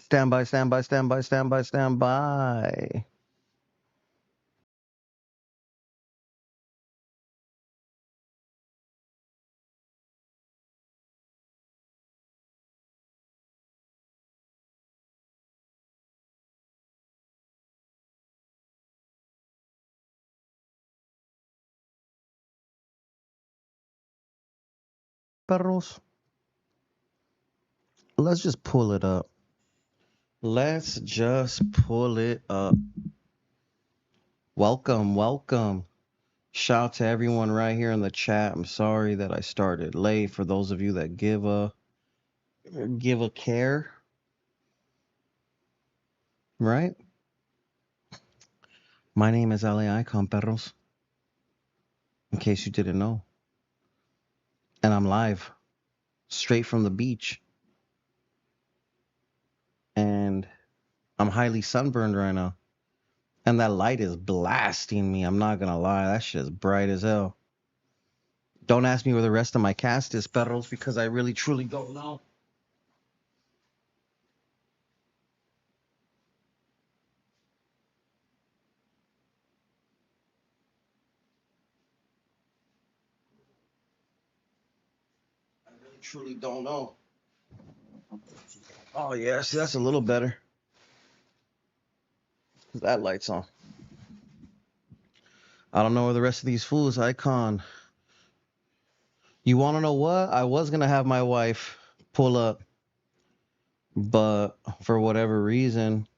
Stand by, stand by, stand by, stand by, stand by. Perros. Let's just pull it up. Let's just pull it up. Welcome, welcome. Shout to everyone right here in the chat. I'm sorry that I started late. For those of you that give a care, right? My name is Eyekon, perros. In case you didn't know. And I'm live. Straight from the beach. And I'm highly sunburned right now. And that light is blasting me. I'm not gonna lie. That shit is bright as hell. Don't ask me where the rest of my cast is, perros, because I really truly don't know. I really truly don't know. Oh yeah, see that's a little better. That light's on. I don't know where the rest of these fools. Eyekon. You want to know what? I was gonna have my wife pull up, but for whatever reason,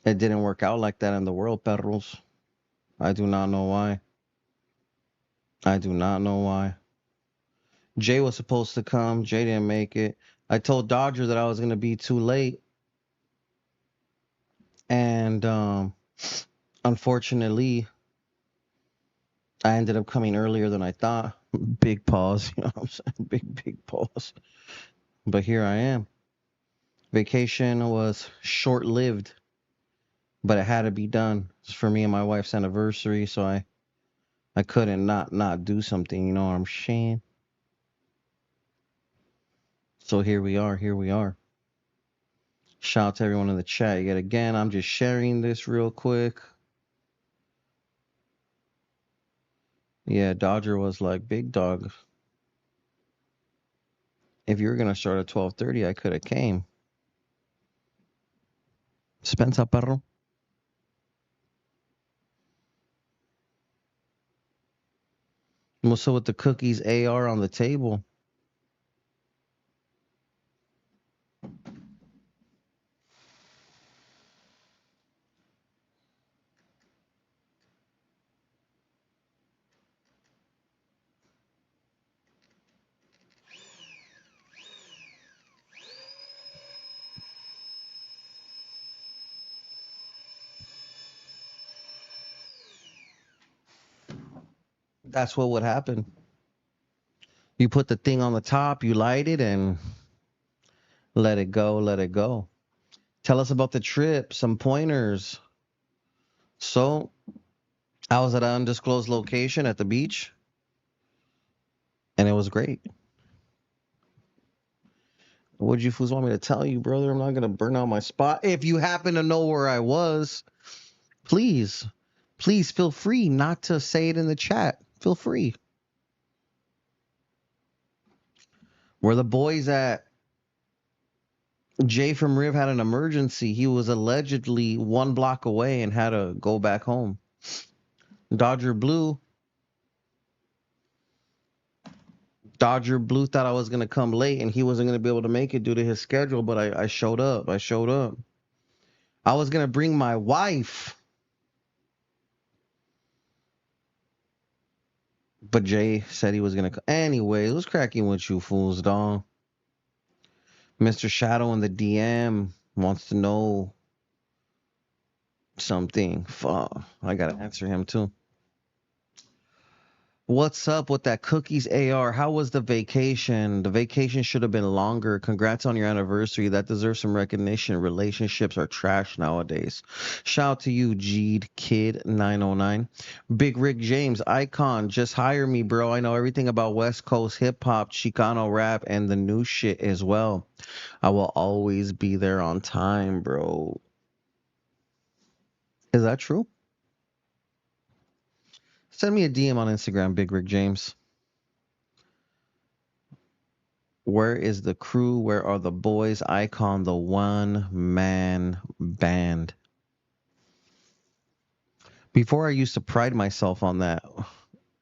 it didn't work out like that in the world, perros. I do not know why. I do not know why. Jay was supposed to come. Jay didn't make it. I told Dodger that I was gonna be too late, and unfortunately, I ended up coming earlier than I thought. Big pause, you know what I'm saying? Big pause. But here I am. Vacation was short-lived, but it had to be done. It's for me and my wife's anniversary, so I couldn't not do something, you know what I'm saying? So here we are, here we are. Shout out to everyone in the chat yet again. I'm just sharing this real quick. Yeah, Dodger was like, big dog. If you were gonna start at 12:30, I could have came. Spencer perro. What's up with the cookies AR on the table? That's what would happen. You put the thing on the top, you light it, and let it go, let it go. Tell us about the trip, some pointers. So, I was at an undisclosed location at the beach, and it was great. What'd you fools want me to tell you, brother? I'm not going to burn out my spot. If you happen to know where I was, please feel free not to say it in the chat. Feel free. Where the boys at? Jay from Riv had an emergency. He was allegedly 1 block away and had to go back home. Dodger Blue thought I was going to come late and he wasn't going to be able to make it due to his schedule, but I showed up. I showed up. I was going to bring my wife, but Jay said he was going to. Anyway, what's cracking with you fools, dog? Mr. Shadow in the DM wants to know something. Fuck, I got to answer him too. What's up with that cookies AR? How was the vacation? The vacation should have been longer. Congrats on your anniversary. That deserves some recognition. Relationships are trash nowadays. Shout out to you, Jeed Kid 909. Big Rick James, Eyekon, just hire me, bro. I know everything about West Coast hip hop, Chicano rap, and the new shit as well. I will always be there on time, bro. Is that true? Send me a DM on Instagram, Big Rick James. Where is the crew? Where are the boys? Eyekon, the one man band. Before I used to pride myself on that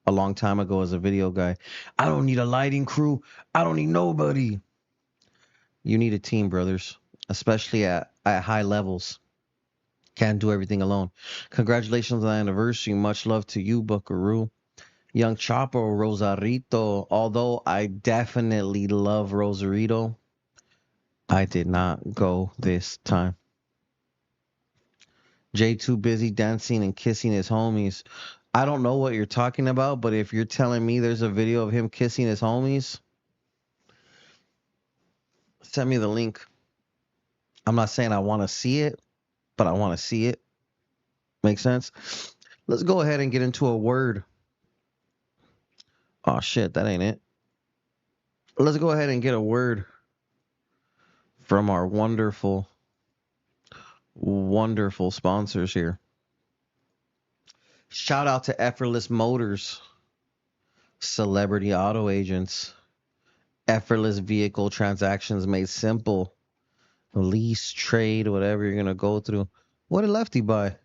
a long time ago as a video guy. I don't need a lighting crew. I don't need nobody. You need a team, brothers, especially at high levels. Can't do everything alone. Congratulations on the anniversary. Much love to you, Buckaroo. Young Chapo, Rosarito. Although I definitely love Rosarito, I did not go this time. Jay too busy dancing and kissing his homies. I don't know what you're talking about, but if you're telling me there's a video of him kissing his homies, send me the link. I'm not saying I want to see it, but I want to see it. Make sense? Let's go ahead and get into a word. Oh shit, that ain't it. Let's go ahead and get a word from our wonderful, wonderful sponsors here. Shout out to Effortless Motors, Celebrity Auto Agents, effortless vehicle transactions made simple, lease, trade, whatever you're going to go through. What did Lefty buy?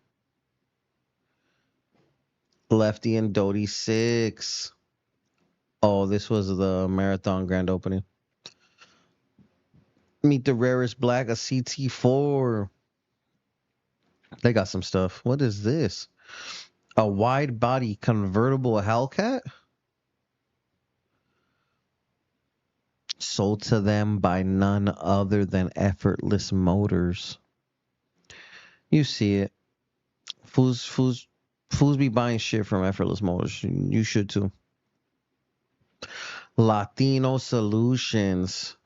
Lefty and Doty 6. Oh, this was the marathon grand opening. Meet the rarest black, a CT4. They got some stuff. What is this? A wide body convertible Hellcat? Sold to them by none other than Effortless Motors. You see it. Foos be buying shit from Effortless Motors. You should too. Latino Solutions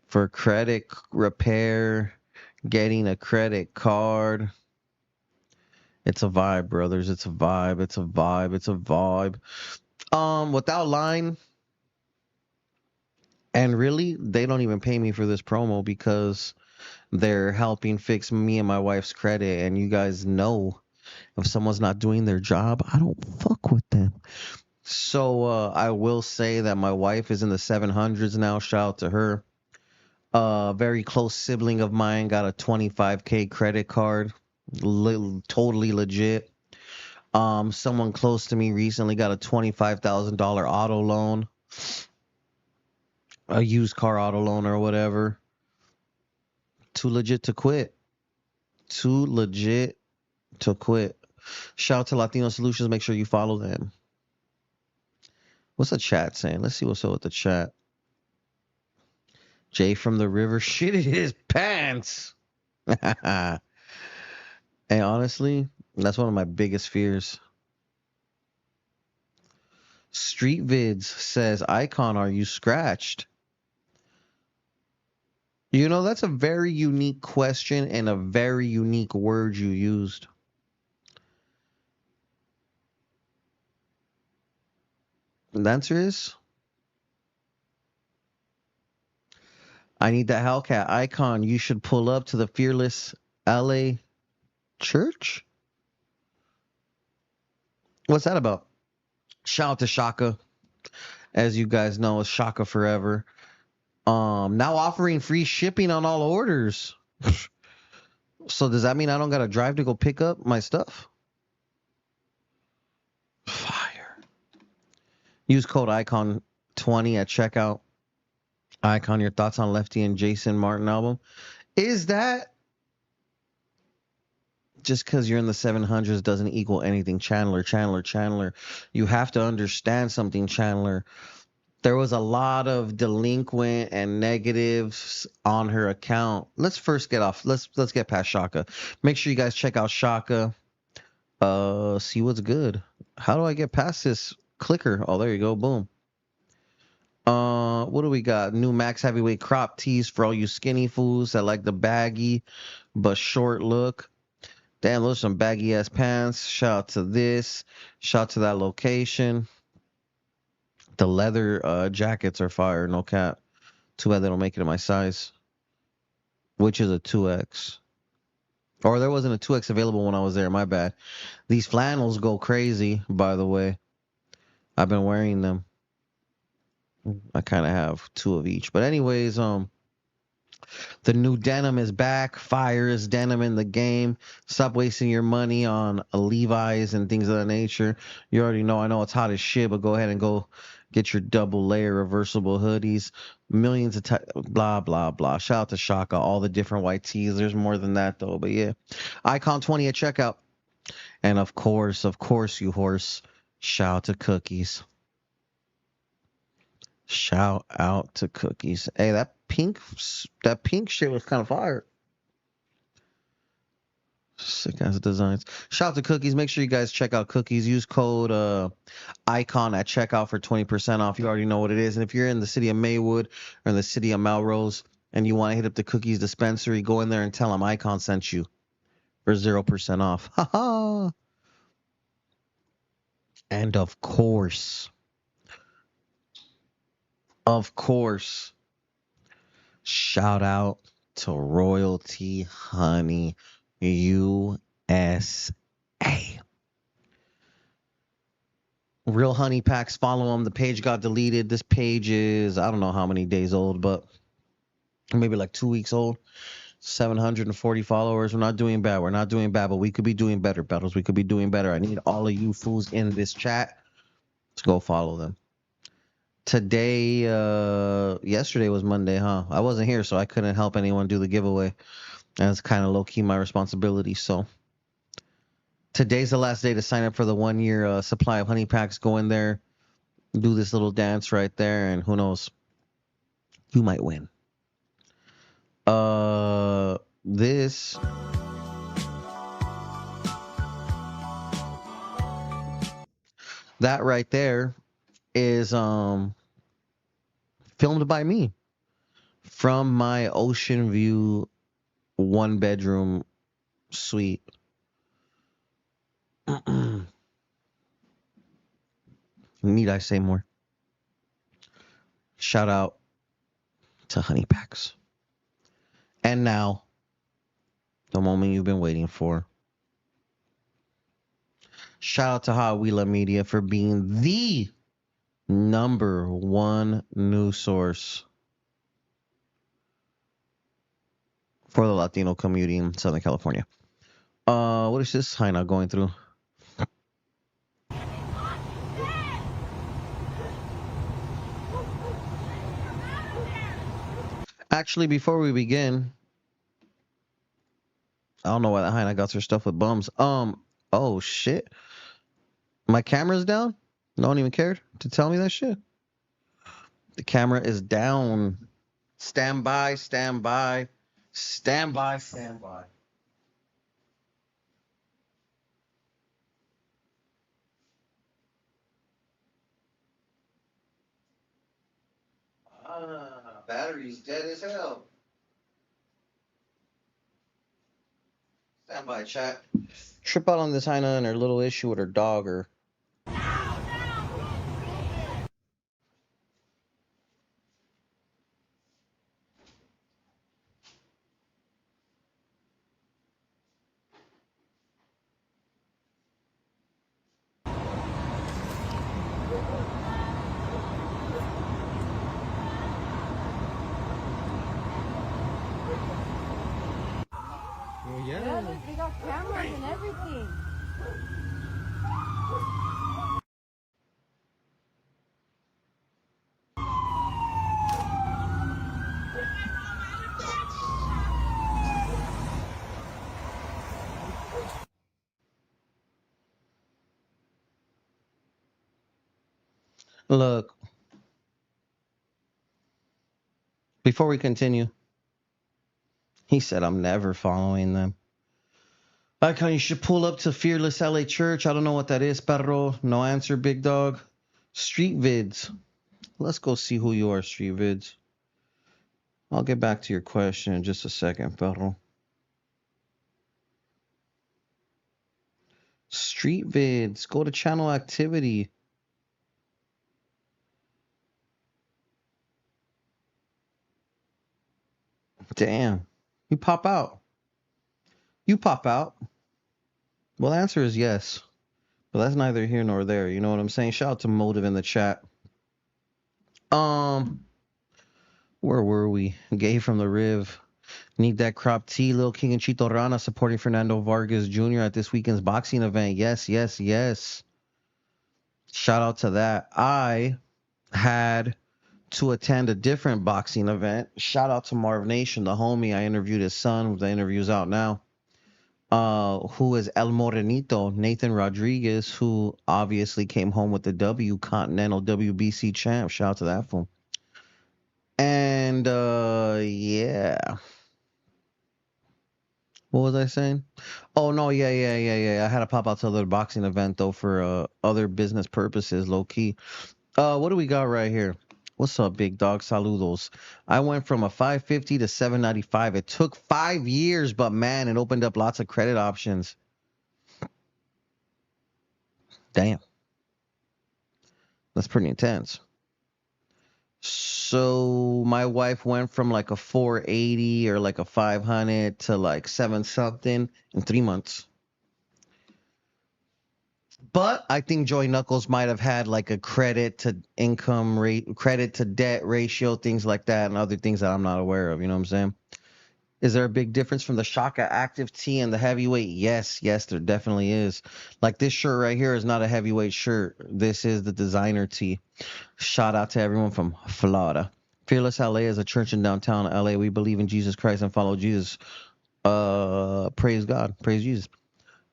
for credit repair, getting a credit card. It's a vibe, brothers. It's a vibe. It's a vibe. It's a vibe. Without lying, and really, they don't even pay me for this promo because they're helping fix me and my wife's credit. And you guys know if someone's not doing their job, I don't fuck with them. So I will say that my wife is in the 700s now. Shout out to her. Very close sibling of mine got a 25K credit card. Totally legit. Someone close to me recently got a $25,000 auto loan. A used car auto loan or whatever. Too legit to quit. Too legit to quit. Shout out to Latino Solutions. Make sure you follow them. What's the chat saying? Let's see what's up with the chat. Jay from the river shitted his pants. And honestly, that's one of my biggest fears. Street Vids says, Eyekon, are you scratched? You know, that's a very unique question and a very unique word you used. The answer is, I need that Hellcat. Eyekon, you should pull up to the Fearless LA Church? What's that about? Shout out to Shaka. As you guys know, it's Shaka forever. Now offering free shipping on all orders. So does that mean I don't gotta drive to go pick up my stuff? Fire. Use code Eyekon20 at checkout. Eyekon, your thoughts on Lefty and Jason Martin album? Is that just because you're in the 700s doesn't equal anything? Chandler. You have to understand something, Chandler. There was a lot of delinquent and negatives on her account. Let's first get off. Let's get past Shaka. Make sure you guys check out Shaka. See what's good. How do I get past this clicker. Oh, there you go. Boom. What do we got? New max heavyweight crop tees for all you skinny fools that like the baggy but short look. Damn, those are some baggy ass pants. Shout out to this. Shout out to that location. The leather jackets are fire. No cap. Too bad they don't make it in my size, which is a 2X. Or there wasn't a 2X available when I was there. My bad. These flannels go crazy, by the way. I've been wearing them. I kind of have two of each. But anyways, the new denim is back. Fire is denim in the game. Stop wasting your money on Levi's and things of that nature. You already know. I know it's hot as shit, but go ahead and go get your double layer reversible hoodies. Millions of blah blah blah. Shout out to Shaka. All the different white tees. There's more than that though. But yeah, Eyekon 20 at checkout. And of course, you horse. Shout out to Cookies. Shout out to Cookies. Hey, that pink shit was kind of fire. Sick ass designs. Shout out to Cookies. Make sure you guys check out Cookies. Use code Eyekon at checkout for 20% off. You already know what it is. And if you're in the city of Maywood or in the city of Melrose and you want to hit up the Cookies dispensary, go in there and tell them Eyekon sent you for 0% off. Ha ha. And of course, shout out to Royalty Honey USA. Real honey packs, follow them. The page got deleted. This page is, I don't know how many days old, but maybe like 2 weeks old. 740 followers. We're not doing bad. But we could be doing better, battles. We could be doing better. I need all of you fools in this chat to go follow them. Today, yesterday was Monday, huh? I wasn't here, so I couldn't help anyone do the giveaway. That's kind of low-key my responsibility. So today's the last day to sign up for the 1 year supply of honey packs. Go in there, do this little dance right there, and who knows? You might win. This that right there is filmed by me from my ocean view 1-bedroom suite. Need I say more? Shout out to Honey Packs. And now, the moment you've been waiting for. Shout out to Hawila Media for being the #1 news source for the Latino community in Southern California. What is this sign out going through? Actually, before we begin, I don't know why that Hyena got her stuff with bums. Oh shit. My camera's down? No one even cared to tell me that shit. The camera is down. Stand by, stand by. Stand by, stand by. Battery's dead as hell. Stand by, chat. Trip out on this Hyena and her little issue with her dog or. Yeah, look, they got cameras and everything. Look, before we continue, he said I'm never following them. Eyekon, you should pull up to Fearless LA Church. I don't know what that is, perro. No answer, big dog. Street vids. Let's go see who you are, street vids. I'll get back to your question in just a second, Pedro. Street vids. Go to channel activity. Damn. You pop out. You pop out. Well, the answer is yes. But that's neither here nor there. You know what I'm saying? Shout out to Motive in the chat. Where were we? Gay from the Riv. Need that crop tee. Lil King and Chito Rana supporting Fernando Vargas Jr. at this weekend's boxing event. Yes, yes, yes. Shout out to that. I had to attend a different boxing event. Shout out to Marv Nation, the homie. I interviewed his son. The interview's out now. Who is El Morenito, Nathan Rodriguez, who obviously came home with the W Continental WBC champ. Shout out to that fool. And yeah. What was I saying? Oh no, yeah. I had to pop out to the boxing event though for other business purposes, low key. What do we got right here? What's up, big dog? Saludos. I went from a 550 to 795. It took 5 years, but man, it opened up lots of credit options. Damn. That's pretty intense. So my wife went from like a 480 or like a 500 to like 7 something in 3 months. But I think Joy Knuckles might have had like a credit to income rate, credit to debt ratio, things like that, and other things that I'm not aware of. You know what I'm saying? Is there a big difference from the Shaka Active tee and the heavyweight? Yes, there definitely is. Like this shirt right here is not a heavyweight shirt. This is the designer tee. Shout out to everyone from Florida. Fearless LA is a church in downtown LA. We believe in Jesus Christ and follow Jesus. Praise God. Praise Jesus.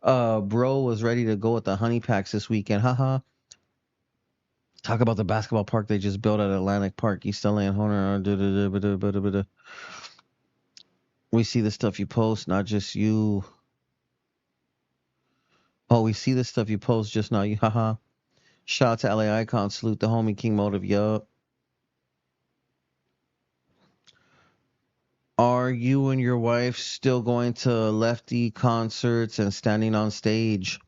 Bro was ready to go with the honey packs this weekend. Haha. Talk about the basketball park they just built at Atlantic Park, East LA and Horner. We see the stuff you post, not just you. Oh, we see the stuff you post, just not you. Haha. Shout out to LA Eyekon. Salute the homie King Motive. Yup. Are you and your wife still going to Lefty concerts and standing on stage?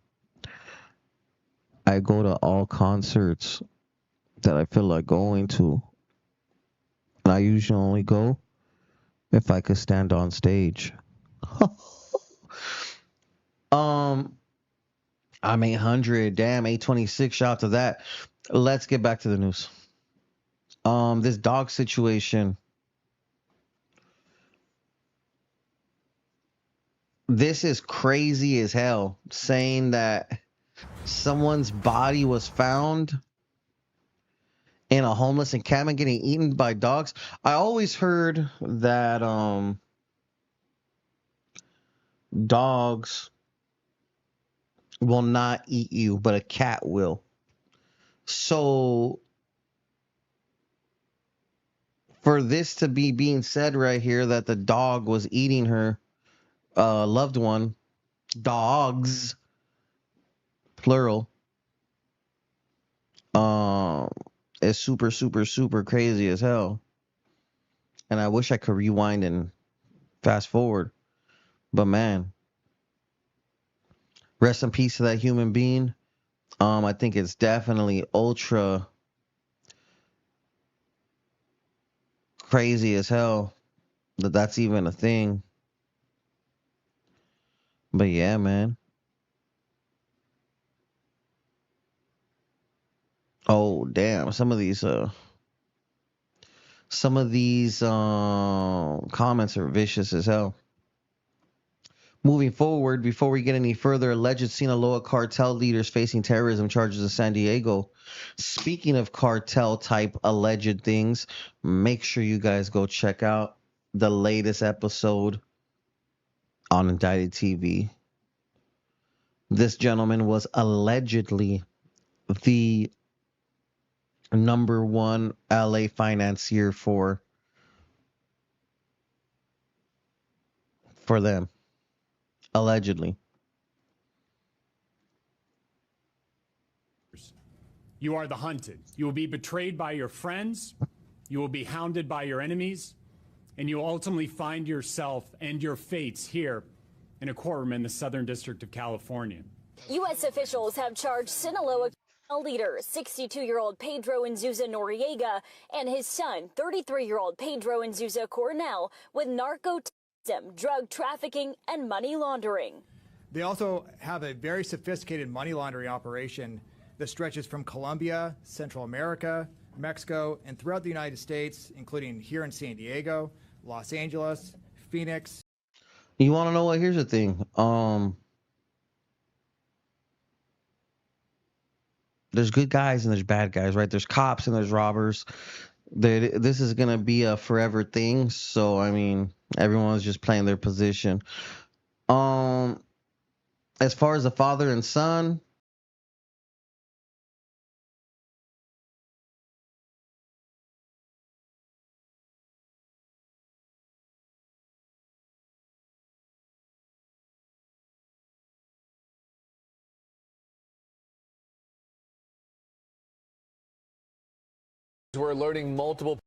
I go to all concerts that I feel like going to. And I usually only go if I could stand on stage. I'm 800. Damn, 826. Shout out to that. Let's get back to the news. This dog situation. This is crazy as hell. Saying that someone's body was found in a homeless encampment getting eaten by dogs. I always heard that dogs will not eat you, but a cat will. So for this to be being said right here that the dog was eating her loved one, dogs, plural, is super, super, super crazy as hell. And I wish I could rewind and fast forward. But man, rest in peace to that human being. I think it's definitely ultra crazy as hell that that's even a thing. But yeah, man. Oh damn, some of these comments are vicious as hell. Moving forward, before we get any further, alleged Sinaloa cartel leaders facing terrorism charges in San Diego. Speaking of cartel type alleged things, make sure you guys go check out the latest episode on Indicted TV. This gentleman was allegedly the number one LA financier for them. Allegedly. You are the hunted. You will be betrayed by your friends. You will be hounded by your enemies. And you will ultimately find yourself and your fates here in a courtroom in the Southern District of California. U.S. officials have charged Sinaloa leader, 62-year-old Pedro Nzuza Noriega, and his son, 33-year-old Pedro Nzuza Coronel, with narco-terrorism, drug trafficking, and money laundering. They also have a very sophisticated money laundering operation that stretches from Colombia, Central America, Mexico, and throughout the United States, including here in San Diego, Los Angeles, Phoenix. You want to know what? Here's the thing. There's good guys and there's bad guys, right? There's cops and there's robbers. This is gonna be a forever thing. So I mean, everyone's just playing their position. Um, as far as the father and son, We're alerting multiple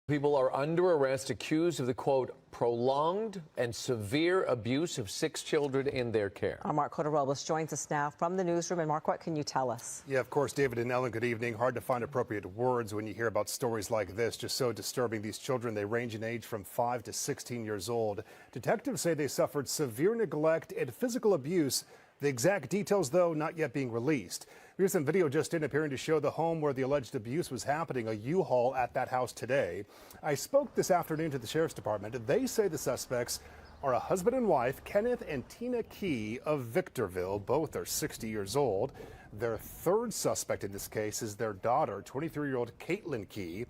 people are under arrest accused of the, quote, prolonged and severe abuse of 6 children in their care. Our Mark Cotterobos joins us now from the newsroom. And Mark, what can you tell us? Yeah, of course, David and Ellen, good evening. Hard to find appropriate words when you hear about stories like this. Just so disturbing. These children, they range in age from 5 to 16 years old. Detectives say they suffered severe neglect and physical abuse. The exact details, though, not yet being released. Here's some video just in appearing to show the home where the alleged abuse was happening, a U-Haul at that house today. I spoke this afternoon to the sheriff's department. They say the suspects are a husband and wife, Kenneth and Tina Key of Victorville. Both are 60 years old. Their third suspect in this case is their daughter, 23-year-old Caitlin Key.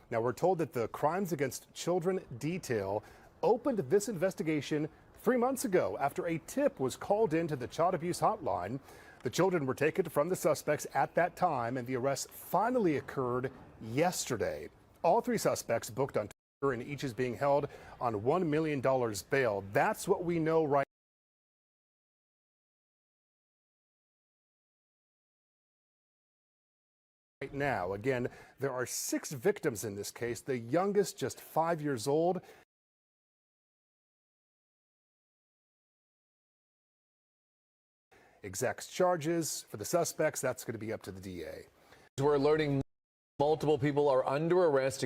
Now, we're told that the Crimes Against Children detail opened this investigation 3 months ago after a tip was called into the child abuse hotline. The children were taken from the suspects at that time, and the arrest finally occurred yesterday. All 3 suspects booked on tour, and each is being held on $1 million bail. That's what we know right now. Again, there are 6 victims in this case, the youngest just 5 years old. Exact charges for the suspects, that's going to be up to the DA. We're alerting multiple people are under arrest.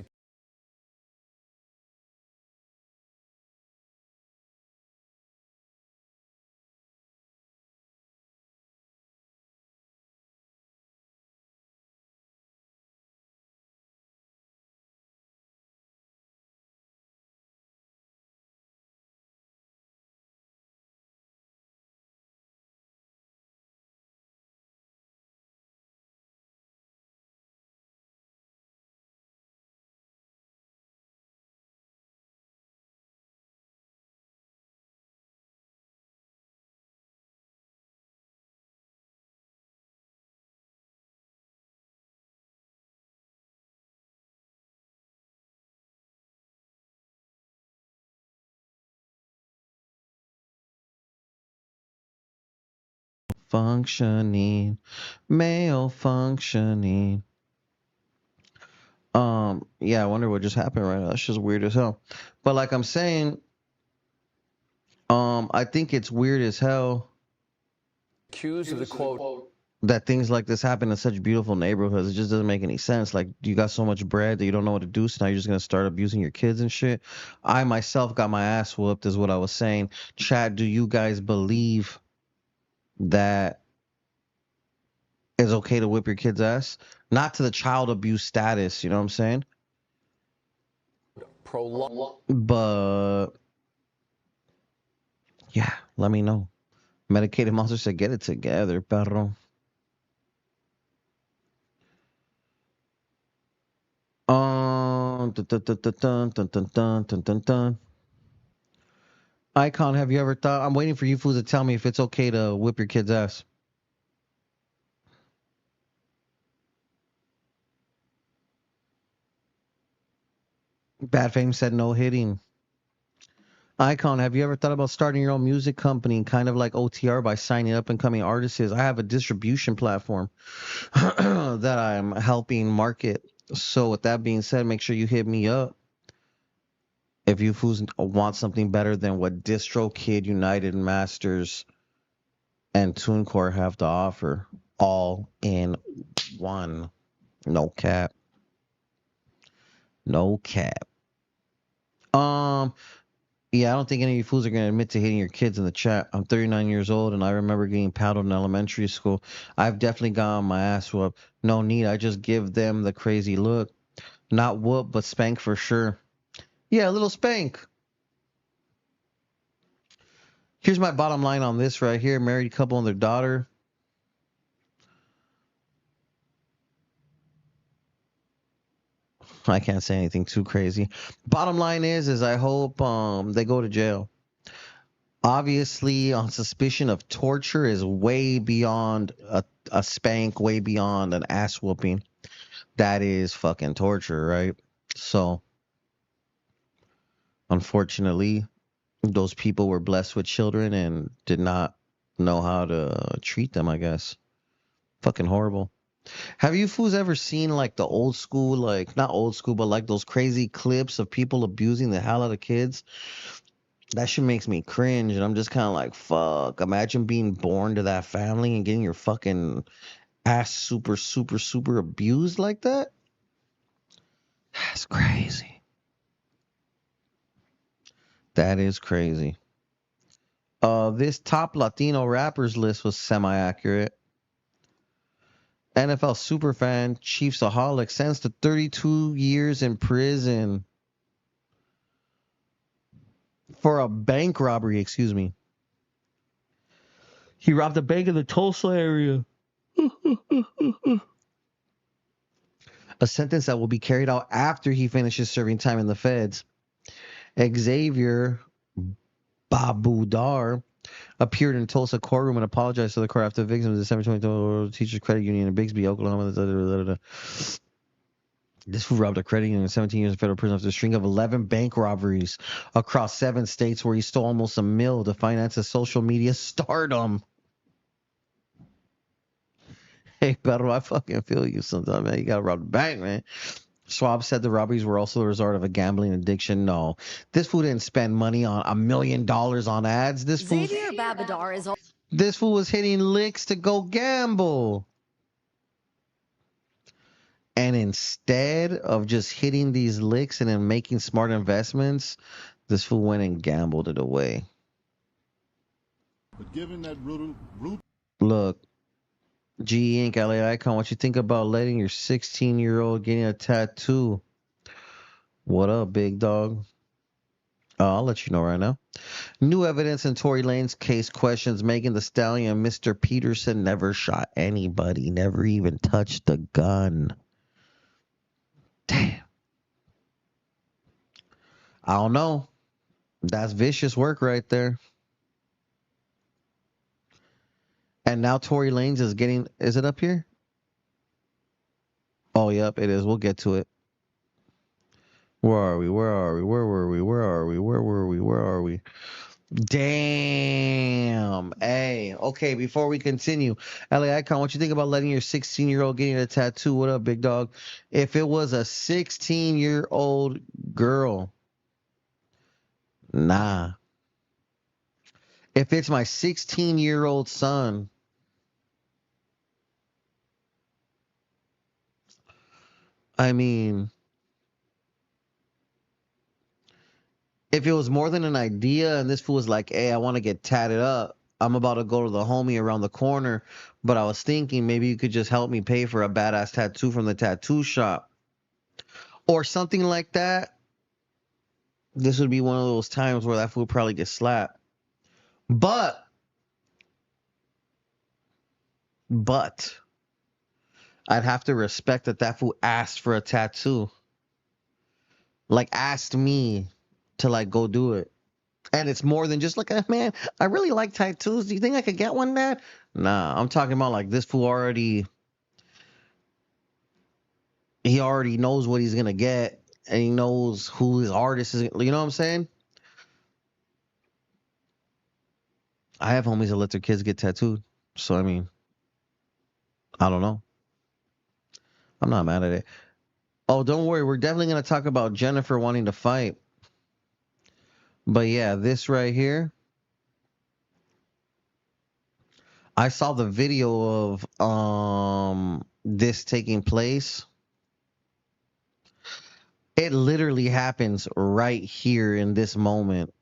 functioning, male functioning. Yeah, I wonder what just happened right now. That's just weird as hell. But like I'm saying, I think it's weird as hell Accused of the, quote, that things like this happen in such beautiful neighborhoods. It just doesn't make any sense. Like, you got so much bread that you don't know what to do, so now you're just gonna start abusing your kids and shit. I myself got my ass whooped, is what I was saying. Chad, do you guys believe that it's okay to whip your kid's ass? Not to the child abuse status, you know what I'm saying? prolonged. But yeah, let me know. Medicated Monster said, get it together, perro. Dun, dun, dun, dun, dun, dun, dun, dun, dun, dun, dun. Eyekon, have you ever thought? I'm waiting for you fools to tell me if it's okay to whip your kid's ass. Bad Fame said no hitting. Eyekon, have you ever thought about starting your own music company, kind of like OTR, by signing up and coming artists? I have a distribution platform that I'm helping market. So with that being said, make sure you hit me up if you fools want something better than what DistroKid, United Masters, and TuneCore have to offer, all in one. No cap. No cap. Yeah, I don't think any of you fools are gonna admit to hitting your kids in the chat. I'm 39 years old and I remember getting paddled in elementary school. I've definitely gotten my ass whooped. No need, I just give them the crazy look. Not whoop, but spank for sure. Yeah, a little spank. Here's my bottom line on this right here. Married couple and their daughter. I can't say anything too crazy. Bottom line is I hope they go to jail. Obviously, on suspicion of torture is way beyond a spank, way beyond an ass whooping. That is fucking torture, right? So, unfortunately, those people were blessed with children and did not know how to treat them, I guess. Fucking horrible. Have you fools ever seen like the old school, like not old school, but like those crazy clips of people abusing the hell out of kids? That shit makes me cringe, and I'm just kind of like, fuck. Imagine being born to that family and getting your fucking ass super, super, super abused like that. That's crazy. That is crazy. This top Latino rappers list was semi-accurate. NFL superfan Chiefsaholic sentenced to 32 years in prison for a bank robbery, excuse me. He robbed a bank in the Tulsa area. A sentence that will be carried out after he finishes serving time in the feds. Xavier Babudar appeared in Tulsa courtroom and apologized to the court after the victim of the December 2020 Teachers Credit Union in Bixby, Oklahoma. This fool robbed a credit union in 17 years in federal prison after a string of 11 bank robberies across 7 states where he stole almost $1 million to finance his social media stardom. Hey, Pedro, I fucking feel you sometimes, man. You gotta rob the bank, man. Schwab said the robberies were also the result of a gambling addiction. No, this fool didn't spend money on $1 million on ads. This fool was hitting licks to go gamble. And instead of just hitting these licks and then making smart investments, this fool went and gambled it away. But given that Look, GE Inc. LA Eyekon, what you think about letting your 16-year-old getting a tattoo? What up, big dog? I'll let you know right now. New evidence in Tory Lanez case questions Megan Thee Stallion. Mr. Peterson never shot anybody, never even touched a gun. Damn. I don't know. That's vicious work right there. And now Tory Lanez is getting... Is it up here? Oh, yep, it is. We'll get to it. Where are we? Where are we? Where were we? Where are we? Where were we? Where are we? Damn. Hey, okay, before we continue, LA Eyekon, what you think about letting your 16-year-old getting a tattoo? What up, big dog? If it was a 16-year-old girl, nah. If it's my 16-year-old son, I mean, if it was more than an idea and this fool was like, hey, I want to get tatted up, I'm about to go to the homie around the corner, but I was thinking maybe you could just help me pay for a badass tattoo from the tattoo shop or something like that. This would be one of those times where that fool probably get slapped. But I'd have to respect that fool asked for a tattoo. Like, asked me to, like, go do it. And it's more than just like, man, I really like tattoos. Do you think I could get one, Dad? Nah, I'm talking about, like, this fool he already knows what he's going to get. And he knows who his artist is. You know what I'm saying? I have homies that let their kids get tattooed. So, I mean, I don't know. I'm not mad at it. Oh, don't worry. We're definitely going to talk about Jennifer wanting to fight. But yeah, this right here. I saw the video of this taking place. It literally happens right here in this moment.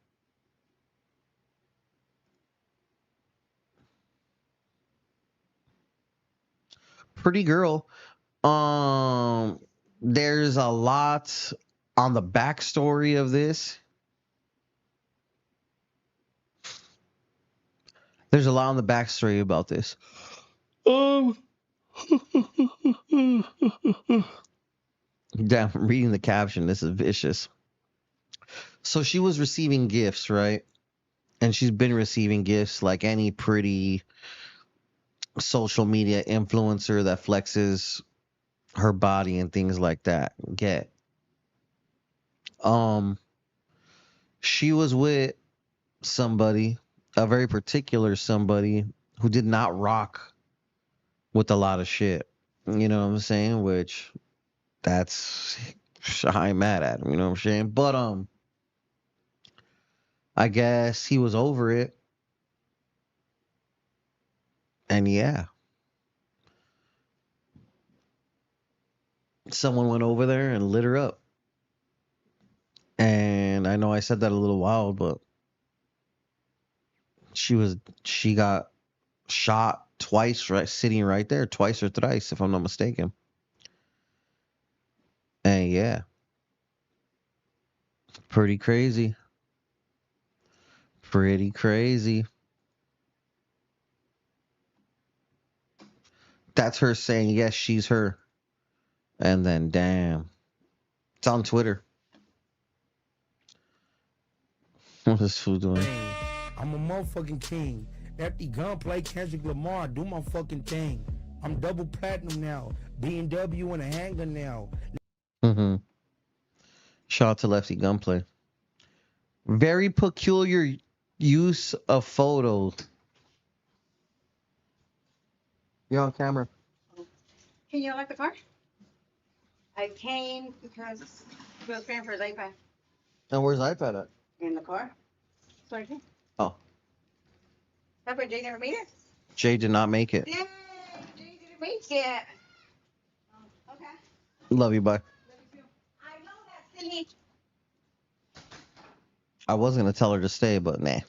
Pretty girl. There's a lot on the backstory of this. There's a lot on the backstory about this. Damn, I'm reading the caption. This is vicious. So she was receiving gifts, right? And she's been receiving gifts like any pretty social media influencer that flexes her body and things like that. She was with somebody, a very particular somebody who did not rock with a lot of shit. You know what I'm saying? Which that's I ain't mad at him, you know what I'm saying? But I guess he was over it. And yeah. Someone went over there and lit her up. And I know I said that a little wild, but she got shot twice, right, sitting right there, twice or thrice, if I'm not mistaken. And yeah, pretty crazy. Pretty crazy. That's her saying, yes, she's her. And then, damn. It's on Twitter. What is fool doing? I'm a motherfucking king. Lefty Gunplay, Kendrick Lamar, do my fucking thing. I'm double platinum now. BMW and a hanger now. Shout out to Lefty Gunplay. Very peculiar use of photos. You're on camera. Can you unlock the car? I came because we was paying for his iPad. And where's iPad at? In the car. So I came. Oh. That's why Jay never made it? Jay did not make it. Yay! Jay didn't make it. Okay. Love you, bye. I know that, Sydney. I was going to tell her to stay, but nah.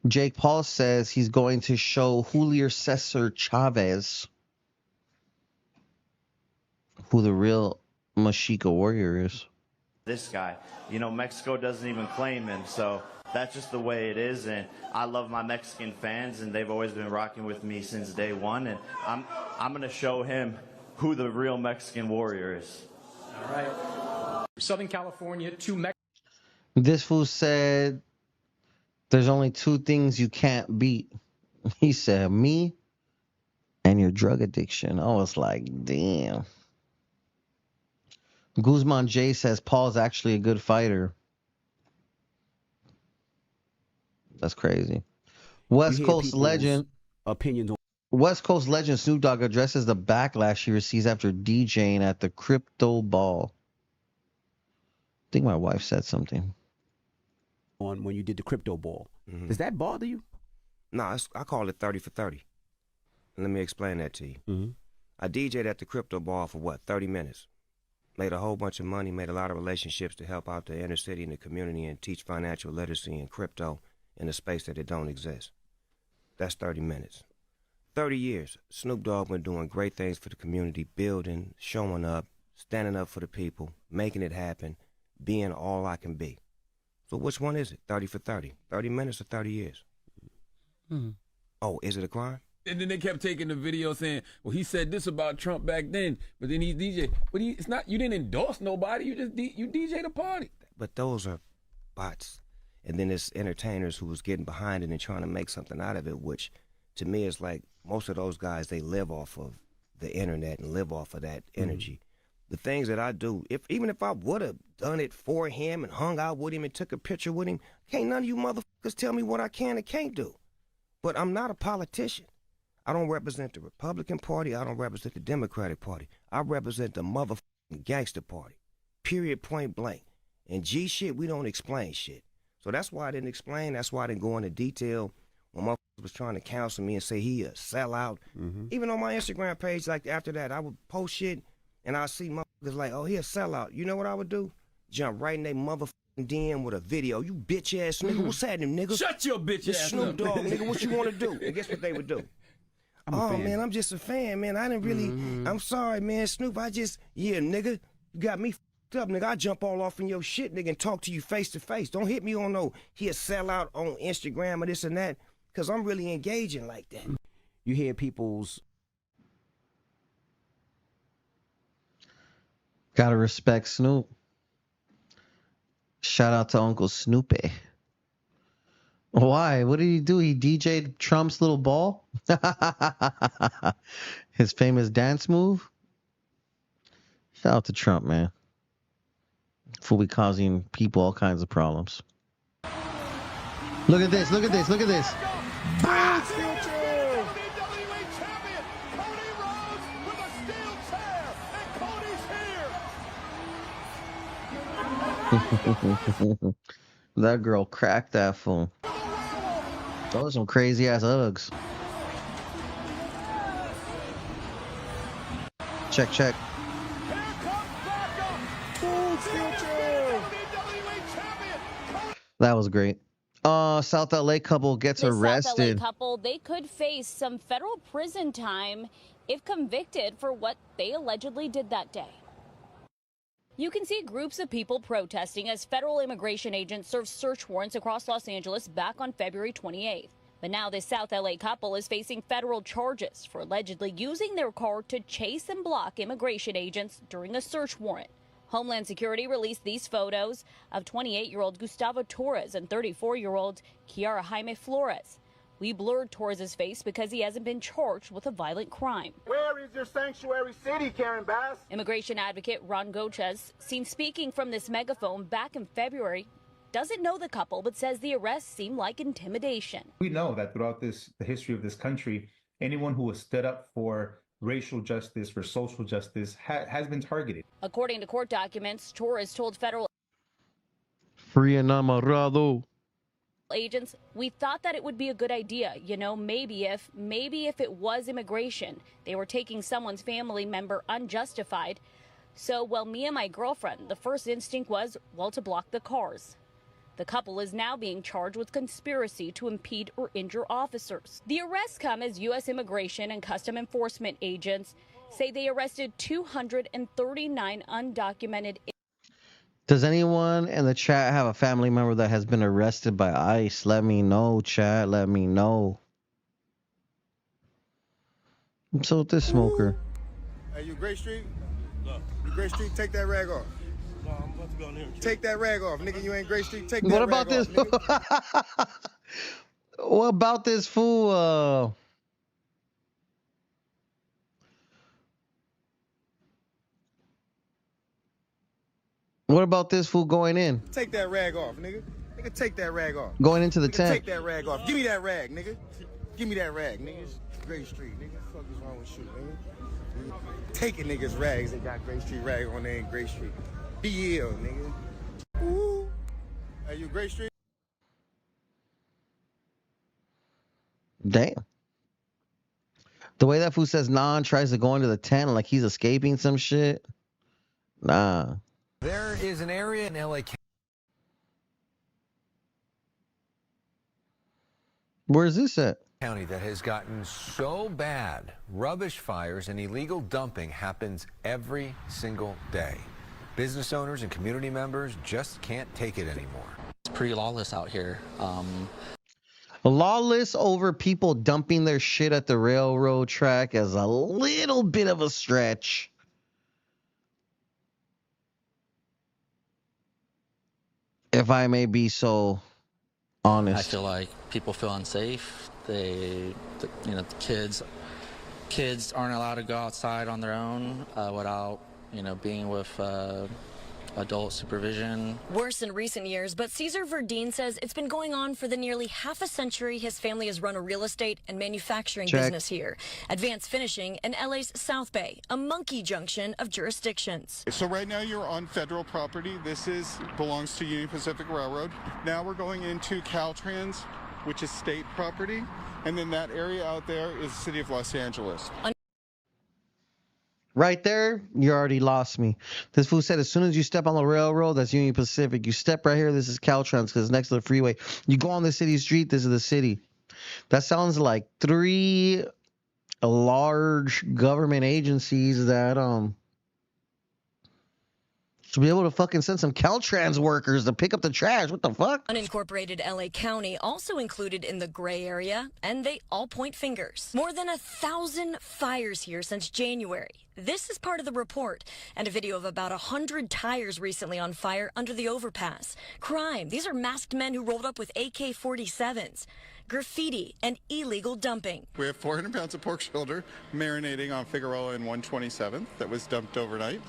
Jake Paul says he's going to show Julio Cesar Chavez who the real Mexica warrior is. This guy, you know, Mexico doesn't even claim him, so that's just the way it is. And I love my Mexican fans, and they've always been rocking with me since day one. And I'm gonna show him who the real Mexican warrior is. All right. Southern California to Mexico. This fool said there's only two things you can't beat. He said me and your drug addiction. I was like, damn. Guzman J says Paul's actually a good fighter. That's crazy. West Coast legend Snoop Dogg addresses the backlash he receives after DJing at the crypto ball. I think my wife said something. On when you did the crypto ball. Mm-hmm. Does that bother you? No, I call it 30 for 30. Let me explain that to you. Mm-hmm. I DJ'd at the crypto ball for what, 30 minutes? Made a whole bunch of money, made a lot of relationships to help out the inner city and the community and teach financial literacy and crypto in a space that it don't exist. That's 30 minutes. 30 years, Snoop Dogg been doing great things for the community, building, showing up, standing up for the people, making it happen, being all I can be. So which one is it, 30 for 30? 30 minutes or 30 years? Mm-hmm. Oh, is it a crime? And then they kept taking the video saying, well, he said this about Trump back then, but then he's DJ. But it's not, you didn't endorse nobody, you just you DJ'd a party. But those are bots. And then there's entertainers who was getting behind it and trying to make something out of it, which to me is like most of those guys, they live off of the internet and live off of that energy. the things that I do, even if I would have done it for him and hung out with him and took a picture with him, can't none of you motherfuckers tell me what I can and can't do. But I'm not a politician. I don't represent the Republican Party. I don't represent the Democratic Party. I represent the motherfucking gangster party. Period, point blank. And G shit, we don't explain shit. So that's why I didn't explain. That's why I didn't go into detail when motherfuckers was trying to counsel me and say he a sellout. Even on my Instagram page, like after that, I would post shit and I see motherfuckers like, oh, he a sellout. You know what I would do? Jump right in they motherfucking DM with a video. You bitch ass nigga, what's happening, nigga? Shut your bitch This ass Snoop up. Dogg, nigga, what you want to do? And guess what they would do? Oh, man, I'm just a fan, man. I didn't really, I'm sorry, man. Snoop, yeah, nigga, you got me f***ed up, nigga. I jump all off in your shit, nigga, and talk to you face to face. Don't hit me on no, he a sellout on Instagram or this and that, because I'm really engaging like that. You hear people's... Gotta respect Snoop. Shout out to Uncle Snoopy. Why? What did he do? He DJ'd Trump's little ball? His famous dance move? Shout out to Trump, man. For be causing people all kinds of problems. Look at this, look at this, look at this. That girl cracked that fool. Those are some crazy ass Uggs. Check, check. That was great. South LA couple gets arrested. South LA couple, they could face some federal prison time if convicted for what they allegedly did that day. You can see groups of people protesting as federal immigration agents served search warrants across Los Angeles back on February 28th. But now this South LA couple is facing federal charges for allegedly using their car to chase and block immigration agents during a search warrant. Homeland Security released these photos of 28-year-old Gustavo Torres and 34-year-old Kiara Jaime Flores. We blurred Torres' face because he hasn't been charged with a violent crime. Where is your sanctuary city, Karen Bass? Immigration advocate Ron Goches, seen speaking from this megaphone back in February, doesn't know the couple but says the arrests seem like intimidation. We know that throughout the history of this country, anyone who has stood up for racial justice, for social justice, has been targeted. According to court documents, Torres told federal Free enamorado. agents, we thought that it would be a good idea, you know, maybe if it was immigration, they were taking someone's family member unjustified. So, well, me and my girlfriend, the first instinct was, well, to block the cars. The couple is now being charged with conspiracy to impede or injure officers. The arrests come as U.S. Immigration and Custom Enforcement agents say they arrested 239 undocumented. Does anyone in the chat have a family member that has been arrested by ICE? Let me know, chat. Let me know. So with this smoker. Hey, you Gray Street? No. You Gray Street? Take that rag off. No, I'm about to go in there. Take that rag off, nigga. You ain't Gray Street. Take that What about rag this? Off, What about this fool? What about this fool going in? Take that rag off, nigga. Nigga, take that rag off. Going into the nigga, tent. Take that rag off. Give me that rag, nigga. Give me that rag, nigga. Gray Street, nigga. What the fuck is wrong with you, nigga? Taking niggas rags. They got Gray Street rag on there in Gray Street. Be ill, nigga. Ooh. Are you Gray Street? Damn. The way that fool says nah and tries to go into the tent like he's escaping some shit. Nah. There is an area in LA. Where's this at? County that has gotten so bad, rubbish fires and illegal dumping happens every single day. Business owners and community members just can't take it anymore. It's pretty lawless out here. Lawless over people dumping their shit at the railroad track is a little bit of a stretch. If I may be so honest. I feel like people feel unsafe. The kids aren't allowed to go outside on their own without you know, being with adult supervision. Worse in recent years, but Cesar Verdeen says it's been going on for the nearly half a century his family has run a real estate and manufacturing business here. Advanced Finishing in LA's South Bay, a monkey junction of jurisdictions. So right now you're on federal property. This belongs to Union Pacific Railroad. Now we're going into Caltrans, which is state property. And then that area out there is the city of Los Angeles. Right there, you already lost me. This fool said as soon as you step on the railroad, that's Union Pacific. You step right here, this is Caltrans because it's next to the freeway. You go on the city street, this is the city. That sounds like 3 large government agencies that should be able to fucking send some Caltrans workers to pick up the trash. What the fuck? Unincorporated LA County also included in the gray area, and they all point fingers. More than 1,000 fires here since January. This is part of the report, and a video of about 100 tires recently on fire under the overpass. Crime. These are masked men who rolled up with AK-47s. Graffiti and illegal dumping. We have 400 pounds of pork shoulder marinating on Figueroa and 127th that was dumped overnight.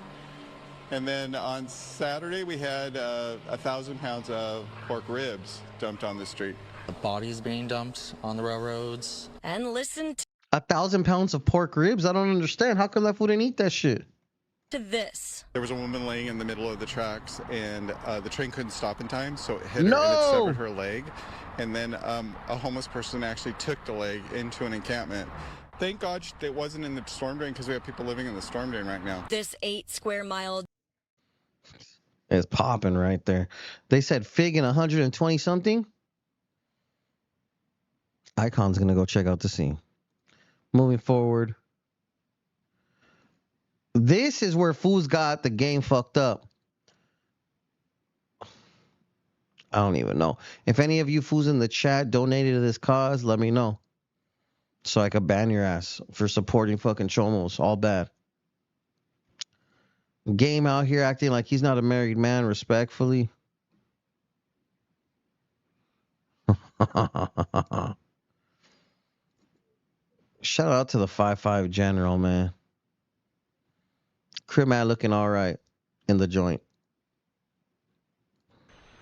And then on Saturday, we had 1,000 pounds of pork ribs dumped on the street. The bodies being dumped on the railroads. And listen 1,000 pounds of pork ribs? I don't understand. How come that fool didn't eat that shit? to this. There was a woman laying in the middle of the tracks, and the train couldn't stop in time, so it hit her and it severed her leg. And then a homeless person actually took the leg into an encampment. Thank God it wasn't in the storm drain, because we have people living in the storm drain right now. This 8 square mile. It's popping right there. They said Fig in 120 something. Eyekon's gonna go check out the scene. Moving forward. This is where Foos got the game fucked up. I don't even know. If any of you Foos in the chat donated to this cause, let me know. So I could ban your ass for supporting fucking chomos. All bad. Game out here acting like he's not a married man, respectfully. Shout out to the 5'5" general, man. Crib man looking all right in the joint.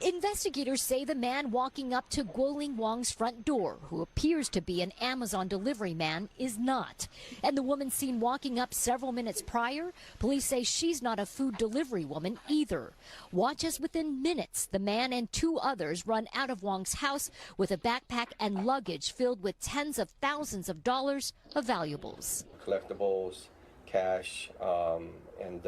Investigators say the man walking up to Guoling Wang's front door, who appears to be an Amazon delivery man, is not. And the woman seen walking up several minutes prior, police say she's not a food delivery woman either. Watch as within minutes, the man and 2 others run out of Wang's house with a backpack and luggage filled with tens of thousands of dollars of valuables. Collectibles, cash, and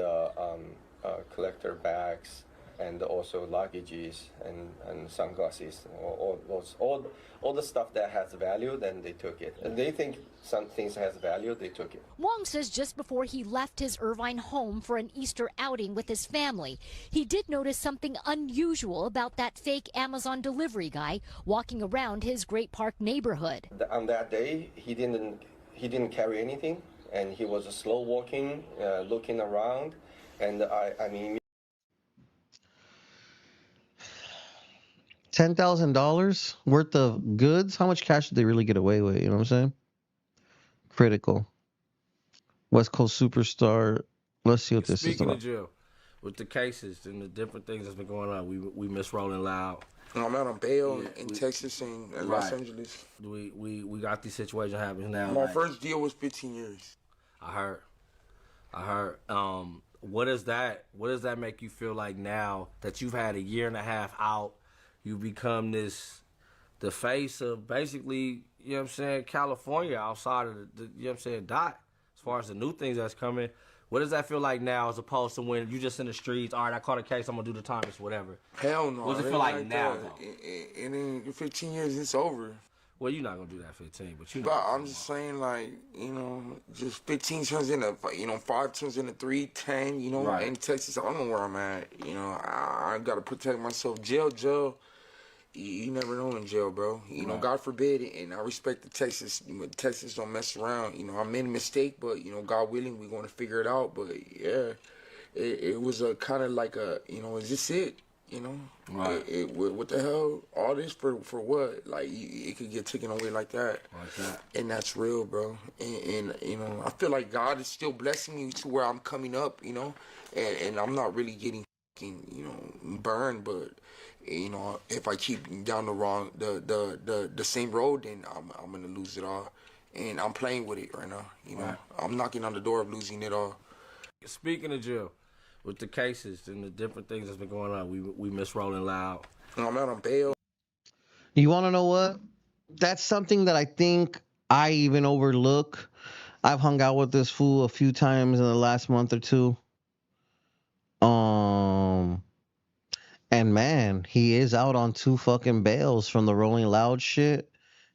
collector bags, and also luggages and sunglasses, all the stuff that has value, then they took it. And they think some things has value, they took it. Wong says just before he left his Irvine home for an Easter outing with his family, he did notice something unusual about that fake Amazon delivery guy walking around his Great Park neighborhood. On that day, he didn't carry anything, and he was slow walking, looking around, and I mean. $10,000 worth of goods. How much cash did they really get away with? You know what I'm saying? Critical. West Coast superstar. Let's see what this is Speaking about. of jail, with the cases and the different things that's been going on, we miss Rolling Loud. I'm out on bail in Texas and Los Angeles. We got these situations happening now. My first deal was 15 years. I heard. What does that make you feel like now that you've had a year and a half out? You become the face of basically, you know what I'm saying, California outside of the you know what I'm saying, dot. As far as the new things that's coming, what does that feel like now as opposed to when you just in the streets, all right, I caught a case, I'm going to do the time, it's whatever. Hell no. What does it feel like now? And in 15 years, it's over. Well, you're not going to do that 15, but you know. But I'm just saying, like, you know, just 15 turns into, 5 turns into 3, 10, you know. Right. In Texas, I don't know where I'm at. You know, I got to protect myself. Jail. You never know in jail, bro. You know, God forbid, and I respect the Texas. Texas don't mess around. You know, I made a mistake, but, you know, God willing, we're going to figure it out. But, yeah, it was a kind of like a, you know, is this it? You know, Right. What the hell? All this for what? Like, it could get taken away like that. Like that. And that's real, bro. And you know, I feel like God is still blessing me to where I'm coming up, you know, and I'm not really getting, you know, burned, but you know, if I keep down the same road, then I'm gonna lose it all. And I'm playing with it right now, you know. Right. I'm knocking on the door of losing it all. Speaking of jail, with the cases and the different things that's been going on, we miss Rolling Loud. I'm out on bail. You want to know what? That's something that I think I even overlook. I've hung out with this fool a few times in the last month or two. And man, he is out on 2 fucking bails from the Rolling Loud shit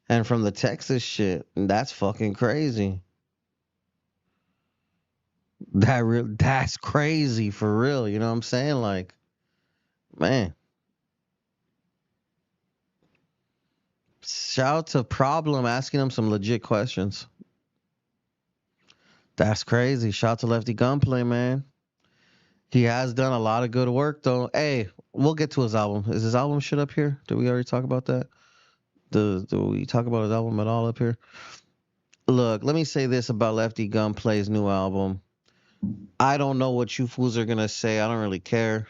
and from the Texas shit. And that's fucking crazy. That's crazy for real. You know what I'm saying? Like, man. Shout out to Problem asking him some legit questions. That's crazy. Shout out to Lefty Gunplay, man. He has done a lot of good work, though. Hey, we'll get to his album. Is his album shit up here? Did we already talk about that? Do we talk about his album at all up here? Look, let me say this about Lefty Gunplay's new album. I don't know what you fools are going to say. I don't really care.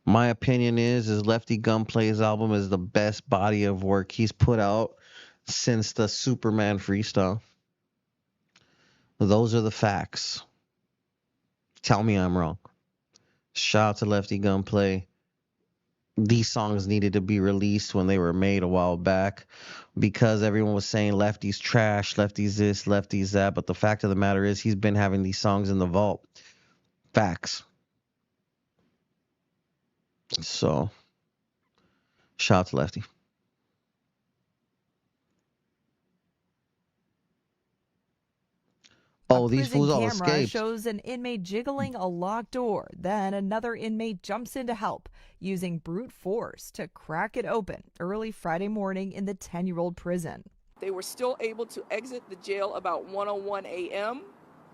My opinion is Lefty Gunplay's album is the best body of work he's put out since the Superman freestyle. Those are the facts. Tell me I'm wrong. Shout out to Lefty Gunplay. These songs needed to be released when they were made a while back because everyone was saying Lefty's trash, Lefty's this, Lefty's that. But the fact of the matter is he's been having these songs in the vault. Facts. So, shout out to Lefty. Oh, these fools all Prison camera escaped. shows an inmate jiggling a locked door. Then another inmate jumps in to help, using brute force to crack it open early Friday morning in the 10-year-old prison. They were still able to exit the jail about 1:01 a.m.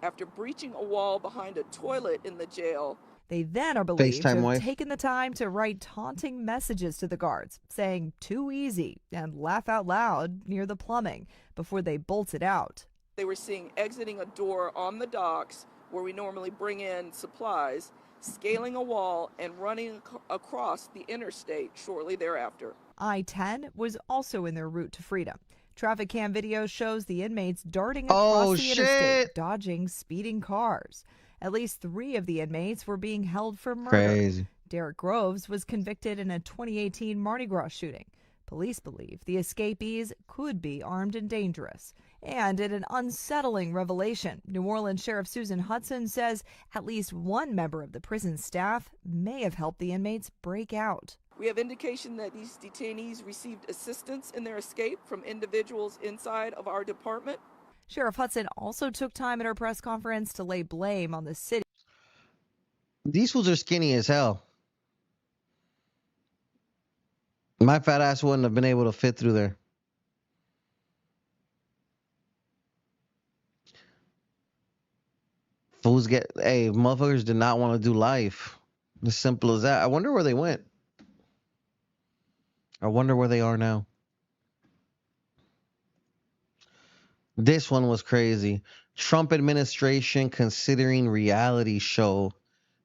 after breaching a wall behind a toilet in the jail. They then are believed to FaceTime have wife. taken the time to write taunting messages to the guards, saying "too easy" and "laugh out loud" near the plumbing before they bolted out. They were seen exiting a door on the docks where we normally bring in supplies, scaling a wall, and running across the interstate shortly thereafter. I-10 was also in their route to freedom. Traffic cam video shows the inmates darting across the interstate, dodging speeding cars. At least 3 of the inmates were being held for murder. Crazy. Derek Groves was convicted in a 2018 Mardi Gras shooting. Police believe the escapees could be armed and dangerous. And in an unsettling revelation, New Orleans Sheriff Susan Hudson says at least one member of the prison staff may have helped the inmates break out. We have indication that these detainees received assistance in their escape from individuals inside of our department. Sheriff Hudson also took time at her press conference to lay blame on the city. These fools are skinny as hell. My fat ass wouldn't have been able to fit through there. Fools motherfuckers did not want to do life. As simple as that. I wonder where they went. I wonder where they are now. This one was crazy. Trump administration considering reality show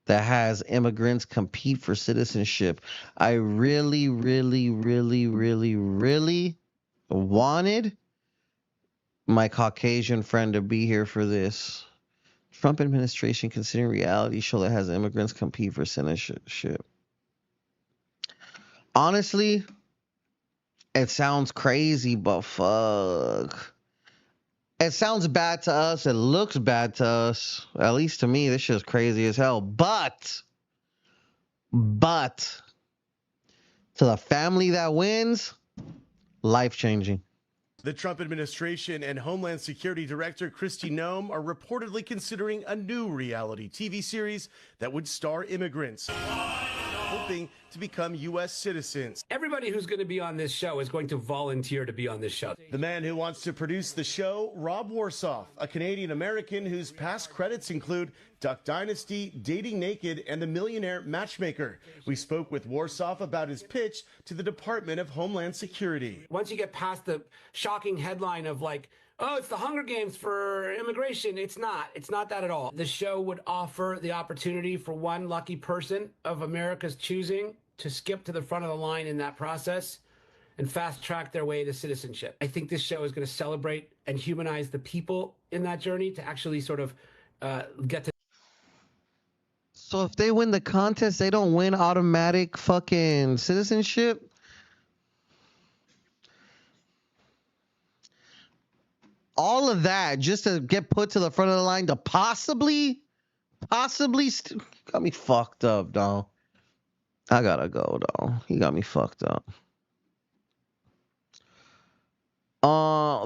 that has immigrants compete for citizenship. I really, really, really, really, really wanted my Caucasian friend to be here for this. Trump administration considering reality show that has immigrants compete for citizenship. Honestly, it sounds crazy, but fuck. It sounds bad to us. It looks bad to us. At least to me, this shit's crazy as hell. But, to the family that wins, life-changing. The Trump administration and Homeland Security Director Kristi Noem are reportedly considering a new reality TV series that would star immigrants. hoping to become U.S. citizens. Everybody who's going to be on this show is going to volunteer to be on this show. The man who wants to produce the show, Rob Warsoff, a Canadian-American whose past credits include Duck Dynasty, Dating Naked, and The Millionaire Matchmaker. We spoke with Warsoff about his pitch to the Department of Homeland Security. Once you get past the shocking headline of like, oh, it's the Hunger Games for immigration. It's not. It's not that at all. The show would offer the opportunity for one lucky person of America's choosing to skip to the front of the line in that process and fast track their way to citizenship. I think this show is going to celebrate and humanize the people in that journey to actually sort of get to. So if they win the contest, they don't win automatic fucking citizenship? All of that just to get put to the front of the line to possibly got me fucked up, dog. I gotta go, dog. He got me fucked up.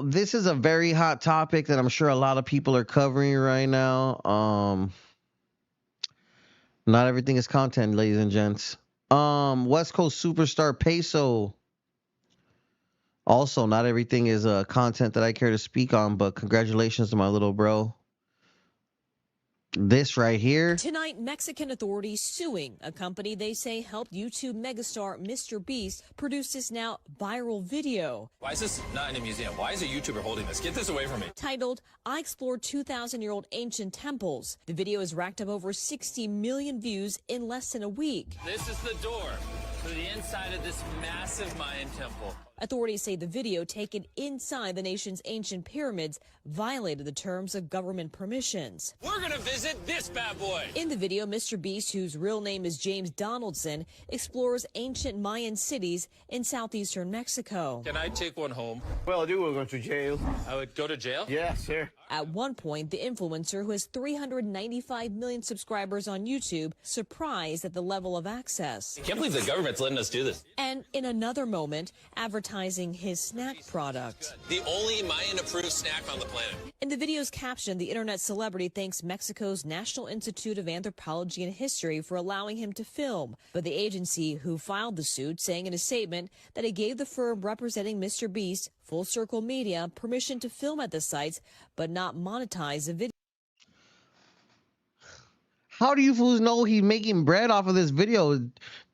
This is a very hot topic that I'm sure a lot of people are covering right now. Not everything is content, ladies and gents. West Coast superstar Peso. Also, not everything is content that I care to speak on, but congratulations to my little bro. This right here. Tonight, Mexican authorities suing a company they say helped YouTube megastar Mr. Beast produce this now viral video. Why is this not in a museum? Why is a YouTuber holding this? Get this away from me. Titled, I Explored 2,000-Year-Old Ancient Temples. The video has racked up over 60 million views in less than a week. This is the door to the inside of this massive Mayan temple. Authorities say the video taken inside the nation's ancient pyramids violated the terms of government permissions. We're gonna visit this bad boy. In the video, Mr. Beast, whose real name is James Donaldson, explores ancient Mayan cities in southeastern Mexico. Can I take one home? Well, I do. We're going to jail. I would go to jail? Yes, sir. At one point, the influencer, who has 395 million subscribers on YouTube, surprised at the level of access. I can't believe the government's letting us do this. And in another moment, advertising his snack product. The only Mayan-approved snack on the planet. In the video's caption, the internet celebrity thanks Mexico's National Institute of Anthropology and History for allowing him to film. But the agency who filed the suit saying in a statement that it gave the firm representing Mr. Beast, Full Circle Media, permission to film at the sites, but not monetize the video. How do you fools know he's making bread off of this video?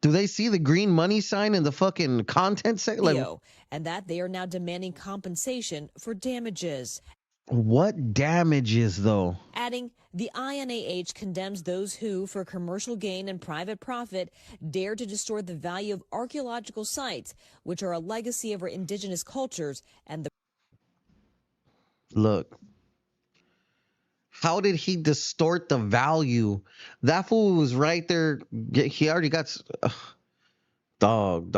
Do they see the green money sign in the fucking content section? Like, and that they are now demanding compensation for damages. What damages, though? Adding, the INAH condemns those who, for commercial gain and private profit, dare to distort the value of archaeological sites, which are a legacy of our indigenous cultures and the... Look. How did he distort the value? That fool was right there. He already got... Dog.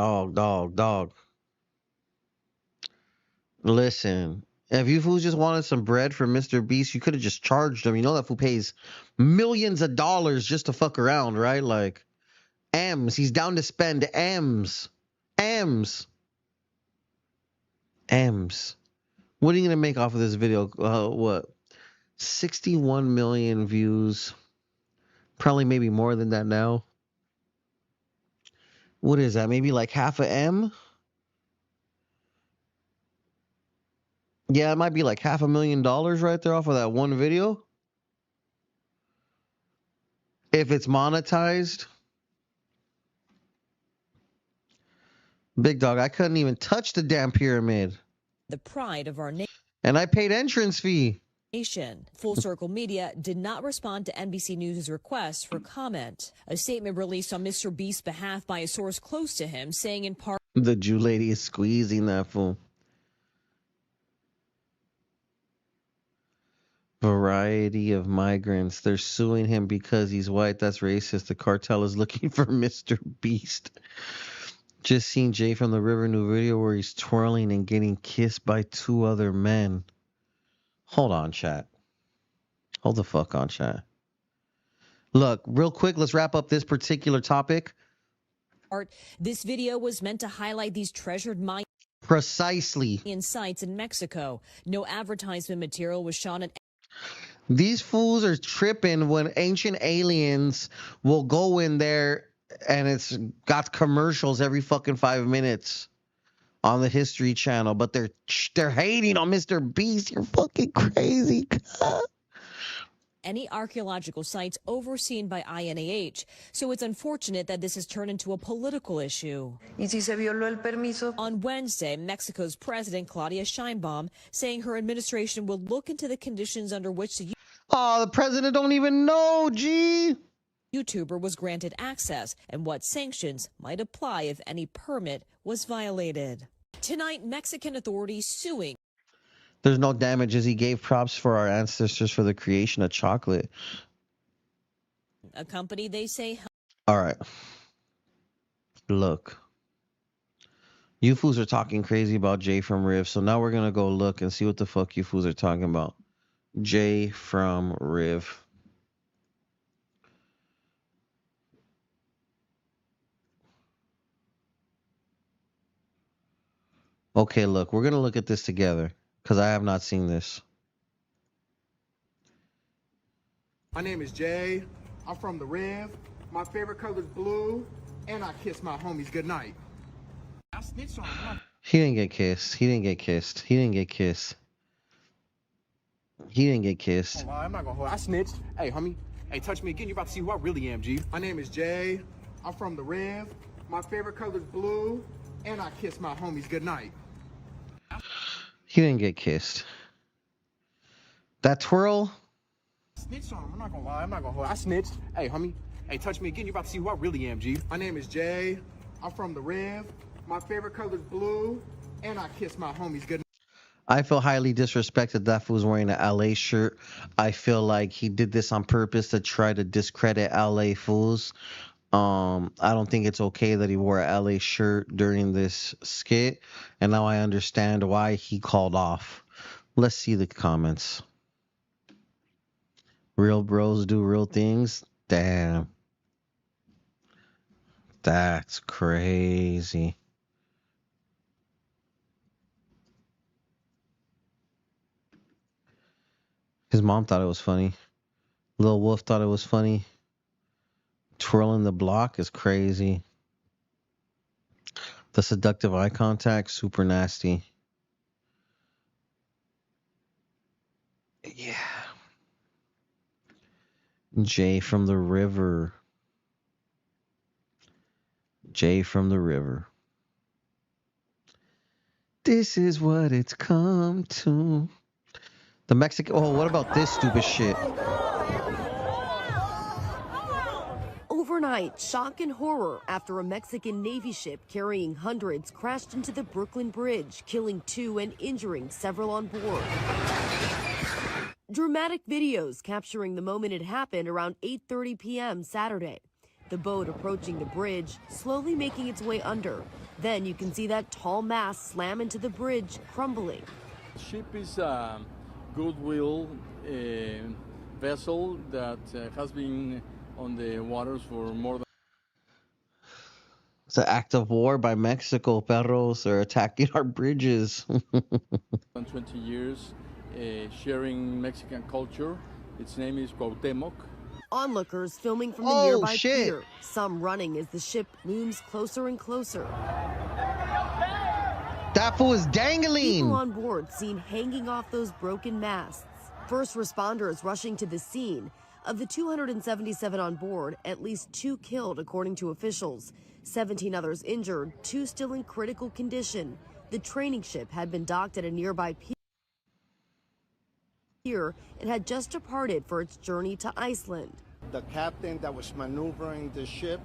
Listen... If you fools just wanted some bread from Mr. Beast, you could have just charged him. You know that fool pays millions of dollars just to fuck around, right? Like, M's. He's down to spend M's. What are you going to make off of this video? What? 61 million views. Probably maybe more than that now. What is that? Maybe like half a M? Yeah, it might be like $500,000 right there off of that one video. If it's monetized. Big dog, I couldn't even touch the damn pyramid. The pride of our nation. And I paid entrance fee. Full Circle Media did not respond to NBC News' request for comment. A statement released on Mr. Beast's behalf by a source close to him, saying in part... The Jew lady is squeezing that fool. Variety of migrants. They're suing him because he's white. That's racist. The cartel is looking for Mr. Beast. Just seen Jay from the River New video where he's twirling and getting kissed by 2 other men. Hold on, chat. Hold the fuck on, chat. Look, real quick, let's wrap up this particular topic. This video was meant to highlight these treasured Mayan Precisely. sites in Mexico. No advertisement material was shot in... These fools are tripping when ancient aliens will go in there and it's got commercials every fucking 5 minutes on the History Channel, but they're hating on Mr. Beast. You're fucking crazy. Any archaeological sites overseen by INAH. So it's unfortunate that this has turned into a political issue. On Wednesday, Mexico's President Claudia Sheinbaum saying her administration will look into the conditions under which the the president don't even know, G. YouTuber was granted access and what sanctions might apply if any permit was violated. Tonight, Mexican authorities suing. There's no damages. He gave props for our ancestors for the creation of chocolate. A company they say. All right. Look. You fools are talking crazy about Jay from Riv, so now we're going to go look and see what the fuck you fools are talking about. Jay from Riv. Okay, look. We're going to look at this together. Because I have not seen this. My name is Jay. I'm from the Rev. My favorite color is blue. And I kiss my homies goodnight. I snitched on him. He didn't get kissed. He didn't get kissed. He didn't get kissed. He didn't get kissed. I'm not gonna hold. I snitched. Hey, homie. Hey, touch me again. You're about to see who I really am, G. My name is Jay. I'm from the Rev. My favorite color is blue. And I kiss my homies goodnight. He didn't get kissed. That twirl. Snitched on him. I'm not gonna lie. I'm not gonna hold. I snitched. Hey, homie. Hey, touch me again. You're about to see who I really am, G. My name is Jay. I'm from the Rev. My favorite color is blue. And I kiss my homies good. I feel highly disrespected that fool's wearing an LA shirt. I feel like he did this on purpose to try to discredit LA fools. I don't think it's okay that he wore a LA shirt during this skit, and now I understand why he called off. Let's see the comments. Real bros do real things? Damn. That's crazy. His mom thought it was funny. Lil Wolf thought it was funny. Twirling the block is crazy. The seductive eye contact, super nasty. Yeah. Jay from the river. Jay from the river. This is what it's come to. The Mexican. Oh, what about this stupid shit? Overnight, shock and horror after a Mexican Navy ship carrying hundreds crashed into the Brooklyn Bridge, killing 2 and injuring several on board. Dramatic videos capturing the moment it happened around 8:30 p.m. Saturday. The boat approaching the bridge, slowly making its way under. Then you can see that tall mast slam into the bridge, crumbling. The ship is a goodwill vessel that has been on the waters for more than... It's an act of war by Mexico. Perros are attacking our bridges. 20 years, sharing Mexican culture. Its name is Cuauhtemoc. Onlookers filming from the nearby pier, some running as the ship looms closer and closer. That fool is dangling. People on board seen hanging off those broken masts. First responders rushing to the scene. Of the 277 on board, at least 2 killed, according to officials. 17 others injured, 2 still in critical condition. The training ship had been docked at a nearby pier and had just departed for its journey to Iceland. The captain that was maneuvering the ship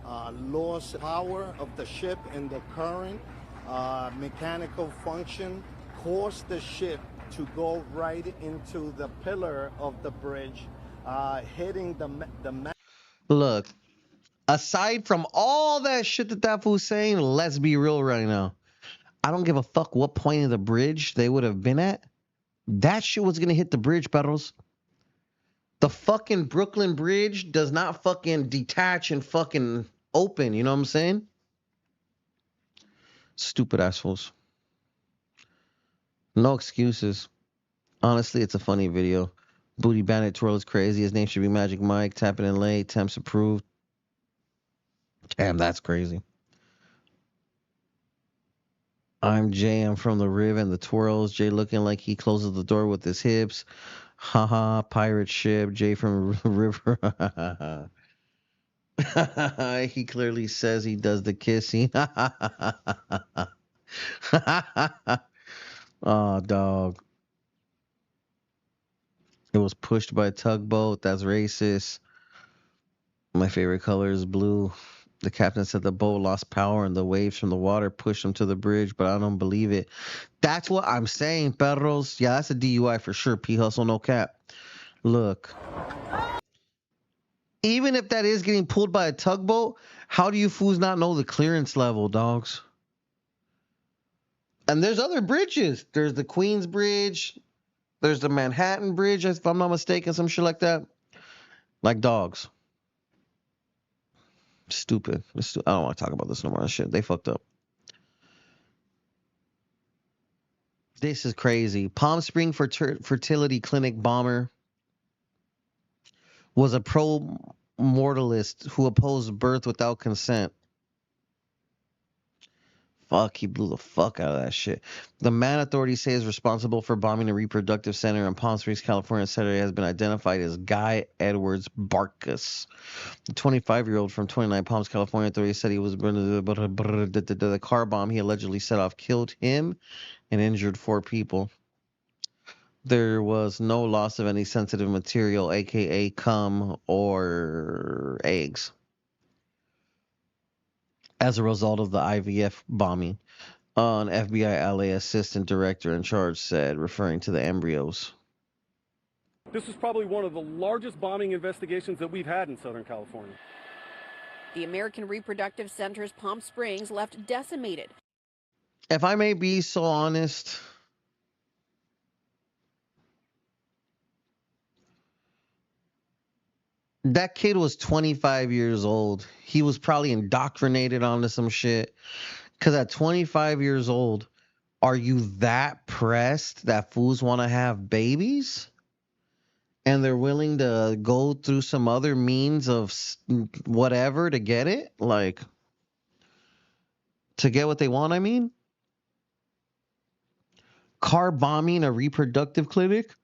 lost power of the ship in the current. Mechanical function caused the ship to go right into the pillar of the bridge, hitting the Look, aside from all that shit that fool's saying, let's be real right now. I don't give a fuck what point of the bridge they would have been at. That shit was gonna hit the bridge, Pedals. The fucking Brooklyn Bridge does not fucking detach and fucking open, you know what I'm saying? Stupid assholes. No excuses. Honestly, it's a funny video. Booty Bandit twirl is crazy. His name should be Magic Mike. Tapping in late. Temps approved. Damn, that's crazy. I'm Jay. I'm from the Riv and the Twirls. Jay looking like he closes the door with his hips. Haha, pirate ship. Jay from River. He clearly says he does the kissing. Oh, dog. It was pushed by a tugboat. That's racist. My favorite color is blue. The captain said the boat lost power and the waves from the water pushed him to the bridge, but I don't believe it. That's what I'm saying, perros. Yeah, that's a DUI for sure. P hustle, no cap. Look. Even if that is getting pulled by a tugboat, how do you fools not know the clearance level, dogs? And there's other bridges. There's the Queens Bridge. There's the Manhattan Bridge, if I'm not mistaken, some shit like that. Like dogs. Stupid. I don't want to talk about this no more. Shit, they fucked up. This is crazy. Palm Spring fertility clinic bomber was a pro-mortalist who opposed birth without consent. Fuck, he blew the fuck out of that shit. The man authorities say is responsible for bombing a reproductive center in Palm Springs, California, Saturday has been identified as Guy Edwards Barkus. The 25-year-old from 29 Palms, California, authorities said he was the car bomb he allegedly set off killed him and injured 4 people. There was no loss of any sensitive material, aka cum or eggs, as a result of the IVF bombing. An FBI LA assistant director in charge said, referring to the embryos. This is probably one of the largest bombing investigations that we've had in Southern California. The American Reproductive Center's Palm Springs left decimated. If I may be so honest, that kid was 25 years old. He was probably indoctrinated onto some shit. Because at 25 years old, are you that pressed that fools want to have babies? And they're willing to go through some other means of whatever to get it? Like, to get what they want, I mean? Car bombing a reproductive clinic?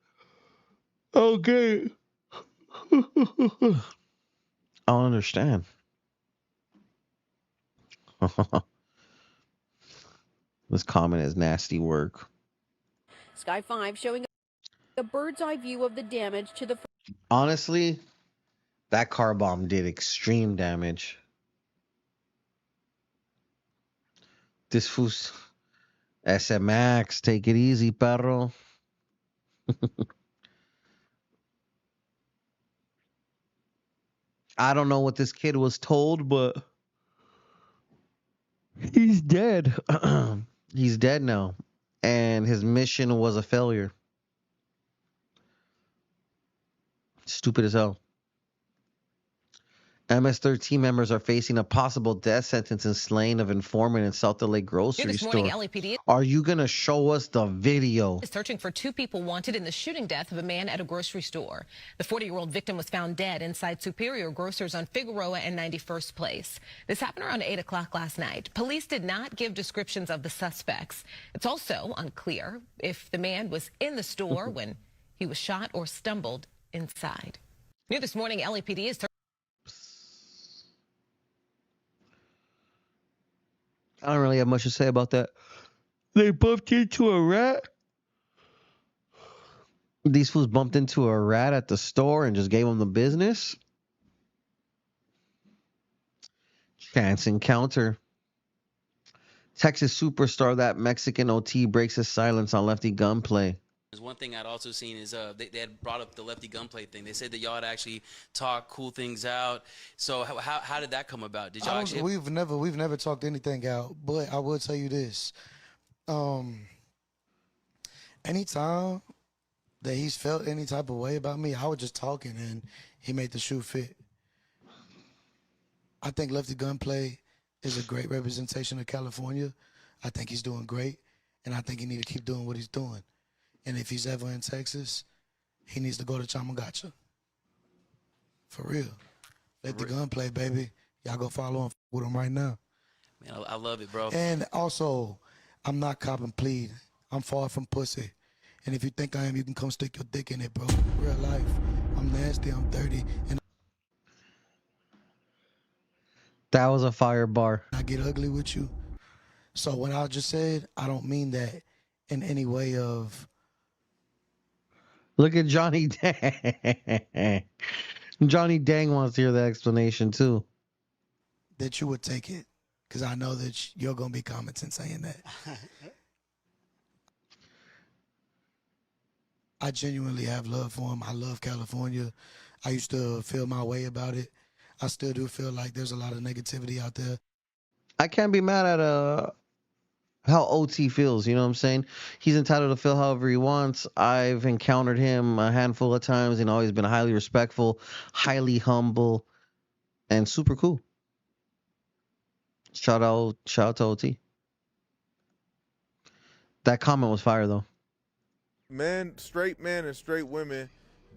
Okay. I don't understand. This comment is nasty work. Sky 5 showing a bird's eye view of the damage to the... Honestly, that car bomb did extreme damage. This fool's SMX, take it easy, perro. I don't know what this kid was told, but he's dead. He's dead now. And his mission was a failure. Stupid as hell. MS-13 members are facing a possible death sentence in slaying of informant in South LA grocery store. LAPD Are you going to show us the video? is searching for 2 people wanted in the shooting death of a man at a grocery store. The 40-year-old victim was found dead inside Superior Grocers on Figueroa and 91st Place. This happened around 8 o'clock last night. Police did not give descriptions of the suspects. It's also unclear if the man was in the store when he was shot or stumbled inside. New this morning, LAPD is... I don't really have much to say about that. They bumped into a rat. These fools bumped into a rat at the store and just gave him the business. Chance encounter. Texas superstar, that Mexican OT, breaks his silence on Lefty Gunplay. One thing I'd also seen is they had brought up the Lefty Gunplay thing. They said that y'all had actually talked cool things out. So how did that come about? Did y'all actually? We've never talked anything out. But I will tell you this: anytime that he's felt any type of way about me, I was just talking and he made the shoe fit. I think Lefty Gunplay is a great representation of California. I think he's doing great, and I think he need to keep doing what he's doing. And if he's ever in Texas, he needs to go to Chamagacha. For real. Let the Gunplay, baby. Y'all go follow him with him right now. Man, I love it, bro. And also, I'm not cop and plead. I'm far from pussy. And if you think I am, you can come stick your dick in it, bro. Real life. I'm nasty, I'm dirty, and That was a fire bar. I get ugly with you. So what I just said, I don't mean that in any way of... Look at Johnny Dang. Johnny Dang wants to hear the explanation too. that you would take it, because I know that you're going to be commenting saying that. I genuinely have love for him. I love California. I used to feel my way about it. I still do feel like there's a lot of negativity out there. I can't be mad at how OT feels, you know what I'm saying? He's entitled to feel however he wants. I've encountered him a handful of times and always been highly respectful, highly humble, and super cool. Shout out to OT. That comment was fire though. Straight men and straight women,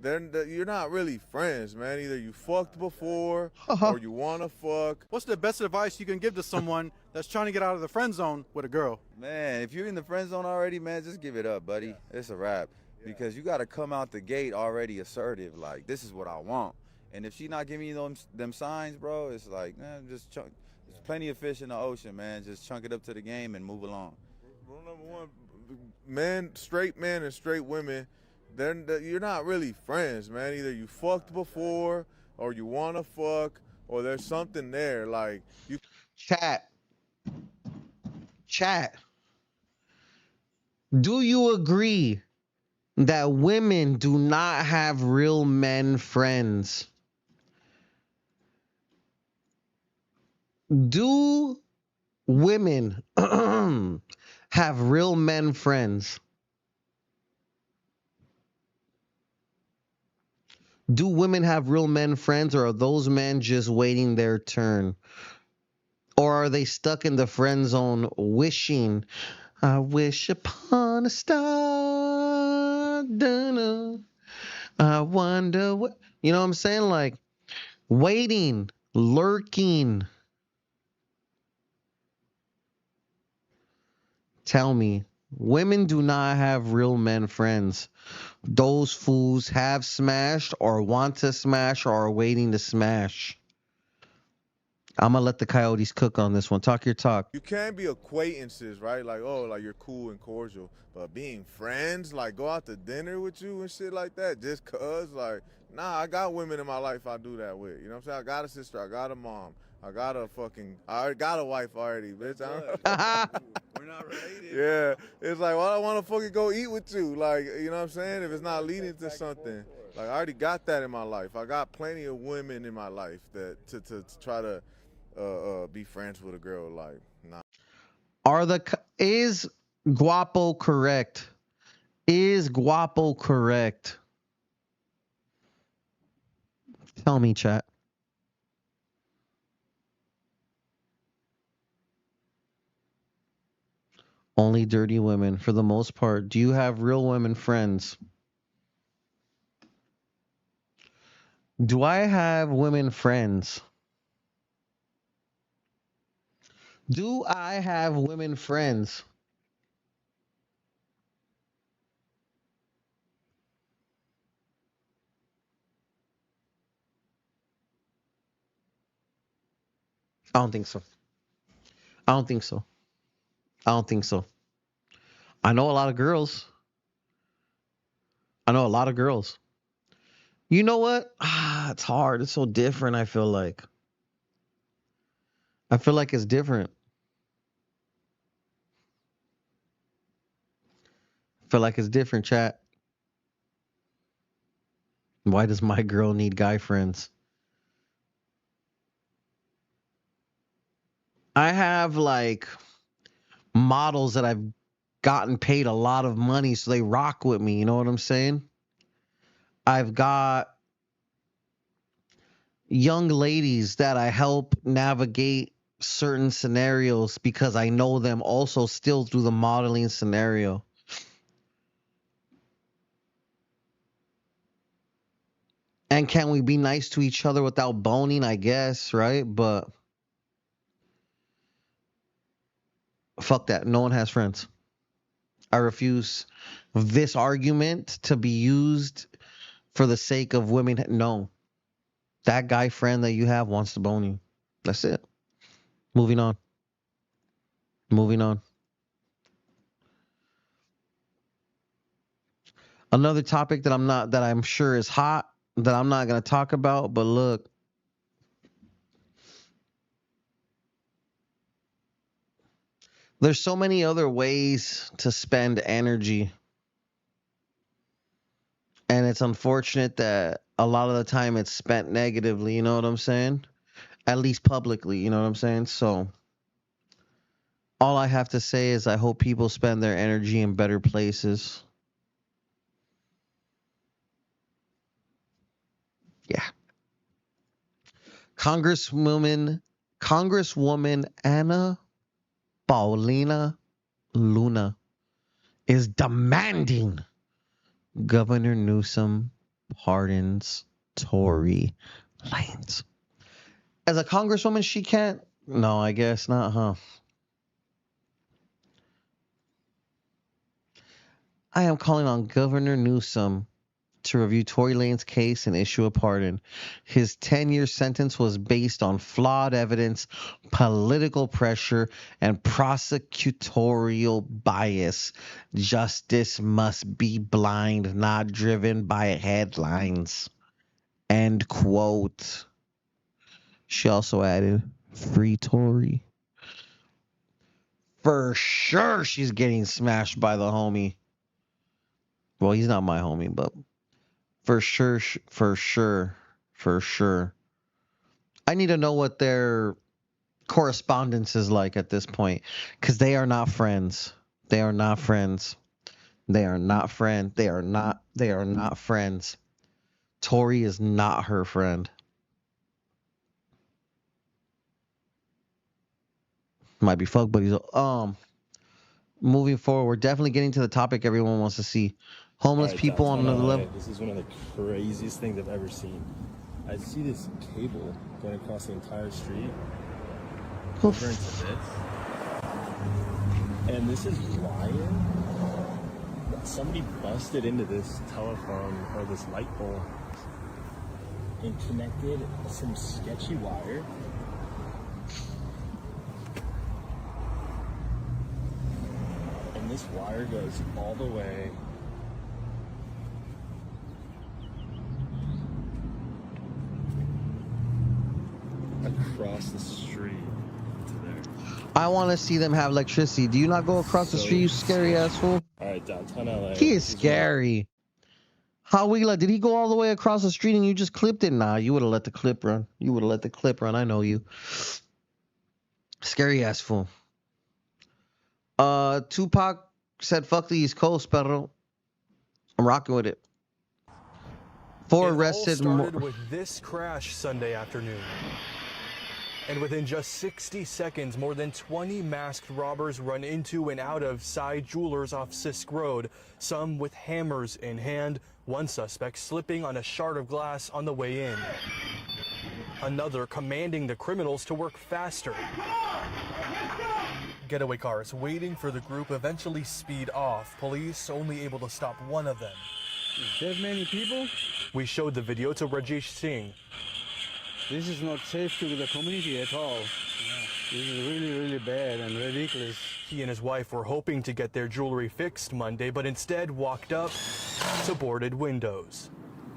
you're not really friends, man. Either you fucked before or you want to fuck. What's the best advice you can give to someone that's trying to get out of the friend zone with a girl? Man, if you're in the friend zone already, man, just give it up, buddy. It's a wrap. Because you got to come out the gate already assertive, like, this is what I want. And if she not giving you them signs, bro, it's like, just chunk. There's plenty of fish in the ocean, man. Just chunk it up to the game and move along. Rule number one, straight men and straight women, you're not really friends, man. Either you fucked before or you want to fuck or there's something there. Like, you. Chat. Do you agree that women do not have real men friends? Do women have real men friends? Do women have real men friends, or are those men just waiting their turn? Or are they stuck in the friend zone wishing, I wish upon a star, dunno, I wonder what, you know what I'm saying? Like, waiting, lurking. Tell me, women do not have real men friends. Those fools have smashed or want to smash or are waiting to smash. I'm going to let the Coyotes cook on this one. Talk your talk. You can be acquaintances, right? Like, oh, like you're cool and cordial. But being friends, like go out to dinner with you and shit like that, just cuz, like, nah, I got women in my life I do that with. You know what I'm saying? I got a sister, I got a mom, I got a wife already, bitch. We're not related. Yeah, it's like, well, I want to fucking go eat with you. Like, you know what I'm saying? If it's not leading to something. Like, I already got that in my life. I got plenty of women in my life that to try to be friends with a girl. Like, nah. Is Guapo correct? Is Guapo correct? Tell me, chat. Only dirty women for the most part. Do you have real women friends? Do I have women friends? Do I have women friends? I don't think so. I don't think so. I don't think so. I know a lot of girls. You know what? It's hard. It's so different, I feel like. It's different. I feel like it's different, chat. Why does my girl need guy friends? I have like models that I've gotten paid a lot of money so they rock with me, you know what I'm saying? I've got young ladies that I help navigate certain scenarios because I know them also still through the modeling scenario. And can we be nice to each other without boning? I guess, right? But fuck that. No one has friends. I refuse this argument to be used for the sake of women. No. That guy friend that you have wants to bone you. That's it. Moving on. Moving on. Another topic that I'm sure is hot, that I'm not going to talk about, but look. There's so many other ways to spend energy. And it's unfortunate that a lot of the time it's spent negatively, you know what I'm saying? At least publicly, you know what I'm saying? So all I have to say is I hope people spend their energy in better places. Yeah. Congresswoman Anna Paulina Luna is demanding Governor Newsom pardons Tory Lanez. As a congresswoman, she can't? No, I guess not, huh? I am calling on Governor Newsom to review Tory Lanez's case and issue a pardon. His 10-year sentence was based on flawed evidence, political pressure, and prosecutorial bias. Justice must be blind, not driven by headlines. End quote. She also added, free Tory. For sure she's getting smashed by the homie. Well, he's not my homie, but for sure. I need to know what their correspondence is like at this point, because they are not friends. They are not friends. Tory is not her friend. Might be fuck buddies. Moving forward, we're definitely getting to the topic everyone wants to see. Homeless people on another level. This is one of the craziest things I've ever seen. I see this cable going across the entire street. Over into this. And this is wire. Somebody busted into this telephone or this light pole and connected some sketchy wire. And this wire goes all the way across the street to there. I want to see them have electricity. Do you not go across the street, you scary ass fool? Alright, downtown LA. He is scary. Hawila, did he go all the way across the street and you just clipped it? Nah, you would have let the clip run. I know you. Scary ass fool. Tupac said, fuck the East Coast, pero I'm rocking with it. Four arrested. It all started with this crash Sunday afternoon. And within just 60 seconds, more than 20 masked robbers run into and out of Side Jewelers off Sisk Road, some with hammers in hand, one suspect slipping on a shard of glass on the way in. Another commanding the criminals to work faster. Getaway cars waiting for the group eventually speed off, police only able to stop one of them. That many people? We showed the video to Rajesh Singh. This is not safe to the community at all. This is really, really bad and ridiculous. He and his wife were hoping to get their jewelry fixed Monday, but instead walked up to boarded windows.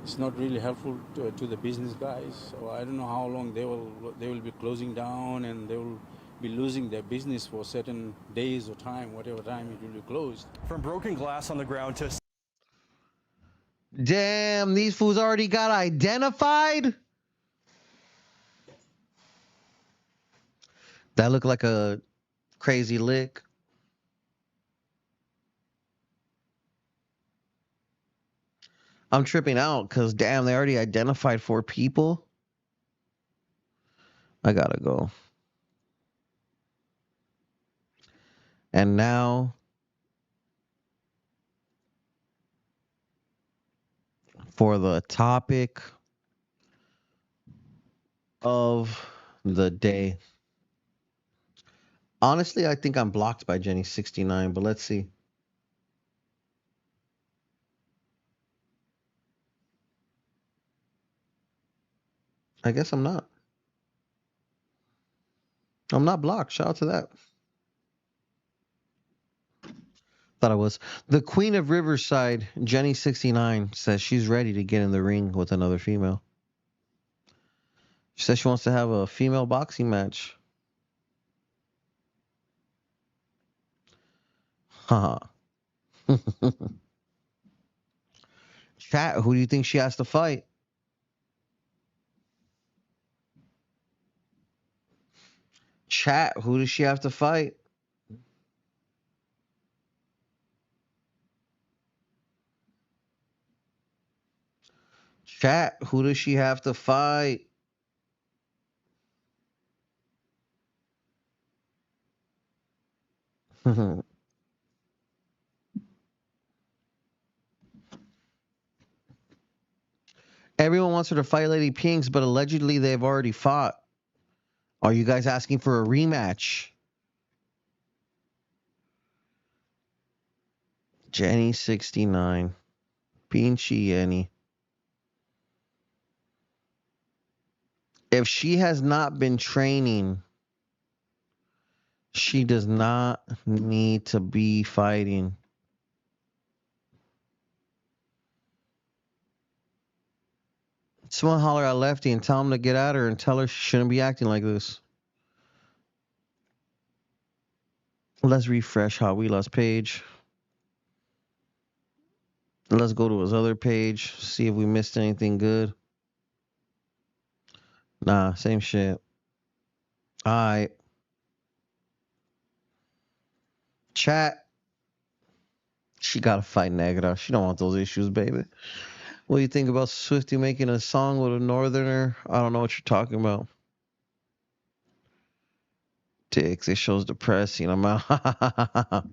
It's not really helpful to the business guys. So I don't know how long they will be closing down, and they will be losing their business for certain days or time, whatever time it will be closed. From broken glass on the ground to... Damn, these fools already got identified? That looked like a crazy lick. I'm tripping out because, damn, they already identified 4 people. I gotta go. And now, for the topic of the day. Honestly, I think I'm blocked by Jenny69, but let's see. I guess I'm not. I'm not blocked. Shout out to that. Thought I was. The Queen of Riverside, Jenny69, says she's ready to get in the ring with another female. She says she wants to have a female boxing match. Haha. Chat, who do you think she has to fight? Chat, who does she have to fight? Chat, who does she have to fight? Everyone wants her to fight Lady Pinks, but allegedly they've already fought. Are you guys asking for a rematch? Jenny69. Pinchy Jenny. If she has not been training, she does not need to be fighting. Someone holler at Lefty and tell him to get at her and tell her she shouldn't be acting like this. Let's refresh Hot Wheels page. Let's go to his other page, see if we missed anything good. Nah, same shit. All right. Chat. She got to fight Negra. She don't want those issues, baby. What do you think about Swifty making a song with a northerner? I don't know what you're talking about. Dicks, it shows depressing. I'm out.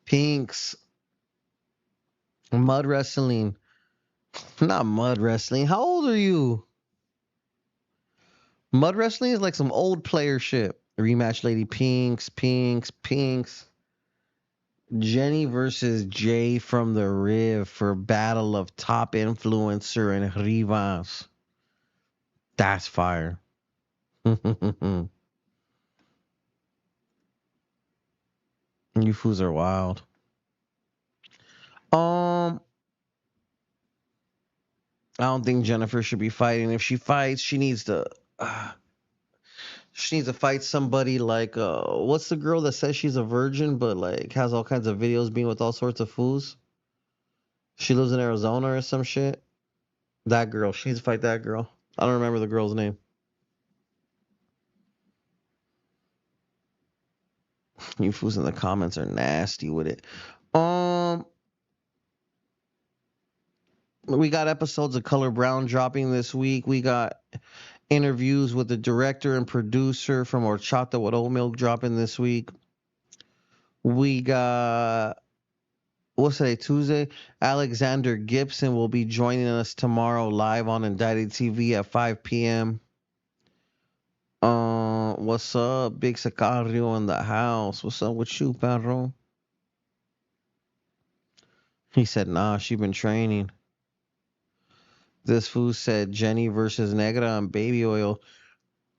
Pinks. Mud wrestling. Not mud wrestling. How old are you? Mud wrestling is like some old player shit. Rematch Lady Pinks. Jenny versus Jay from the Riv for battle of top influencer and Rivas. That's fire. You fools are wild. I don't think Jennifer should be fighting. If she fights, she needs to fight somebody like what's the girl that says she's a virgin but like has all kinds of videos being with all sorts of fools? She lives in Arizona or some shit. That girl. She needs to fight that girl. I don't remember the girl's name. You fools in the comments are nasty with it. We got episodes of Color Brown dropping this week. We got interviews with the director and producer from Horchata with Oat Milk dropping this week. We got, what's today, Tuesday? Alexander Gibson will be joining us tomorrow live on Indicted TV at 5 p.m. What's up? Big Sicario in the house. What's up with you, perro? He said, nah, she been training. This fool said Jenny versus Negra on baby oil.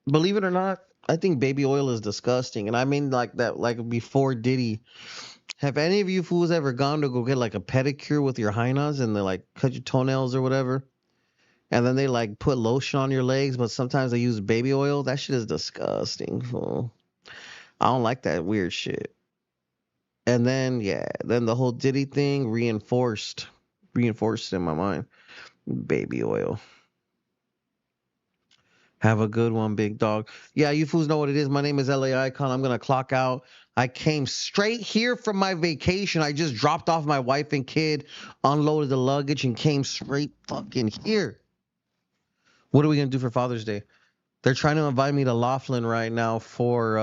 Believe it or not, I think baby oil is disgusting. And I mean like that, like before Diddy. Have any of you fools ever gone to go get like a pedicure with your hyenas and they like cut your toenails or whatever? And then they like put lotion on your legs, but sometimes they use baby oil. That shit is disgusting, fool. I don't like that weird shit. And then, yeah, then the whole Diddy thing reinforced in my mind. Baby oil. Have a good one, big dog. Yeah, you fools know what it is. My name is LA Eyekon. I'm going to clock out. I came straight here from my vacation. I just dropped off my wife and kid, unloaded the luggage, and came straight fucking here. What are we going to do for Father's Day? They're trying to invite me to Laughlin right now for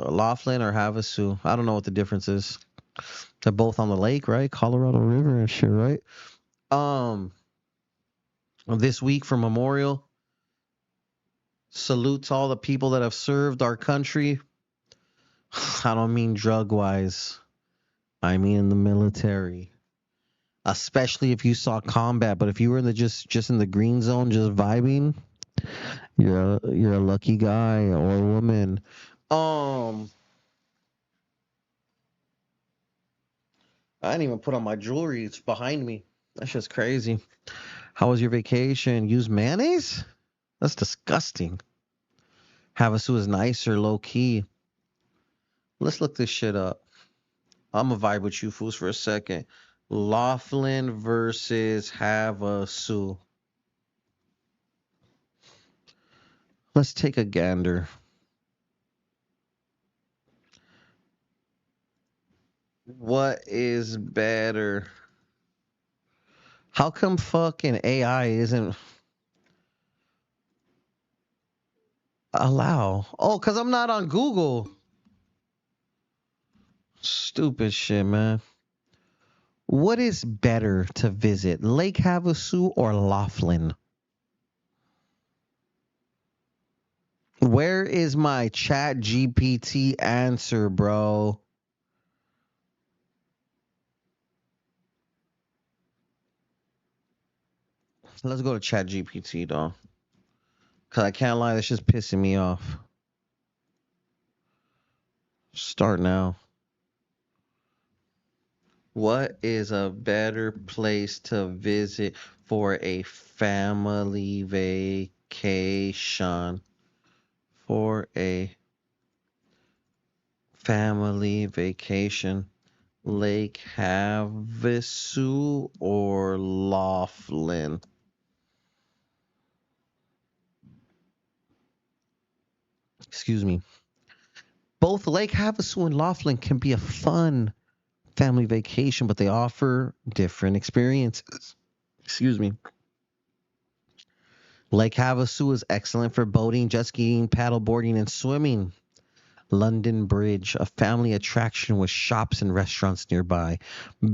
Laughlin or Havasu. I don't know what the difference is. They're both on the lake, right? Colorado River and shit, right? This week for Memorial, Salute to all the people that have served our country. I don't mean drug-wise. I mean in the military. Especially if you saw combat, but if you were in the just in the green zone, just vibing, you're a lucky guy or woman. I didn't even put on my jewelry. It's behind me. That's just crazy. How was your vacation? Use mayonnaise? That's disgusting. Havasu is nice or low key. Let's look this shit up. I'm gonna vibe with you fools for a second. Laughlin versus Havasu. Let's take a gander. What is better? How come fucking AI isn't allow? Oh, because I'm not on Google. Stupid shit, man. What is better to visit, Lake Havasu or Laughlin? Where is my chat GPT answer, bro? Let's go to chat GPT, though. Because I can't lie, that's just pissing me off. Start now. What is a better place to visit for a family vacation? For a family vacation. Lake Havasu or Laughlin? Excuse me. Both Lake Havasu and Laughlin can be a fun family vacation, but they offer different experiences. Excuse me. Lake Havasu is excellent for boating, jet skiing, paddleboarding, and swimming. London Bridge, a family attraction with shops and restaurants nearby.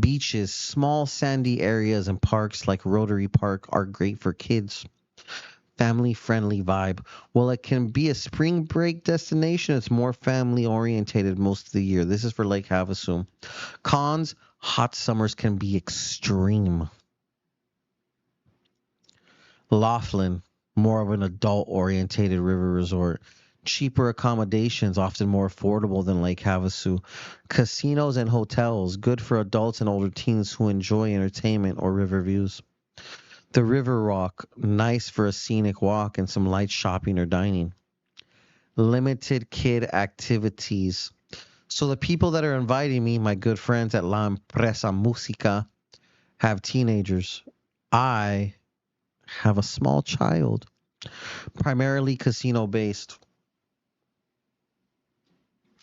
Beaches, small sandy areas, and parks like Rotary Park are great for kids. Family-friendly vibe. While it can be a spring break destination, it's more family-orientated most of the year. This is for Lake Havasu. Cons, hot summers can be extreme. Laughlin, more of an adult-orientated river resort. Cheaper accommodations, often more affordable than Lake Havasu. Casinos and hotels, good for adults and older teens who enjoy entertainment or river views. The River Walk, nice for a scenic walk and some light shopping or dining. Limited kid activities. So the people that are inviting me, my good friends at La Empresa Musica, have teenagers. I have a small child, primarily casino-based.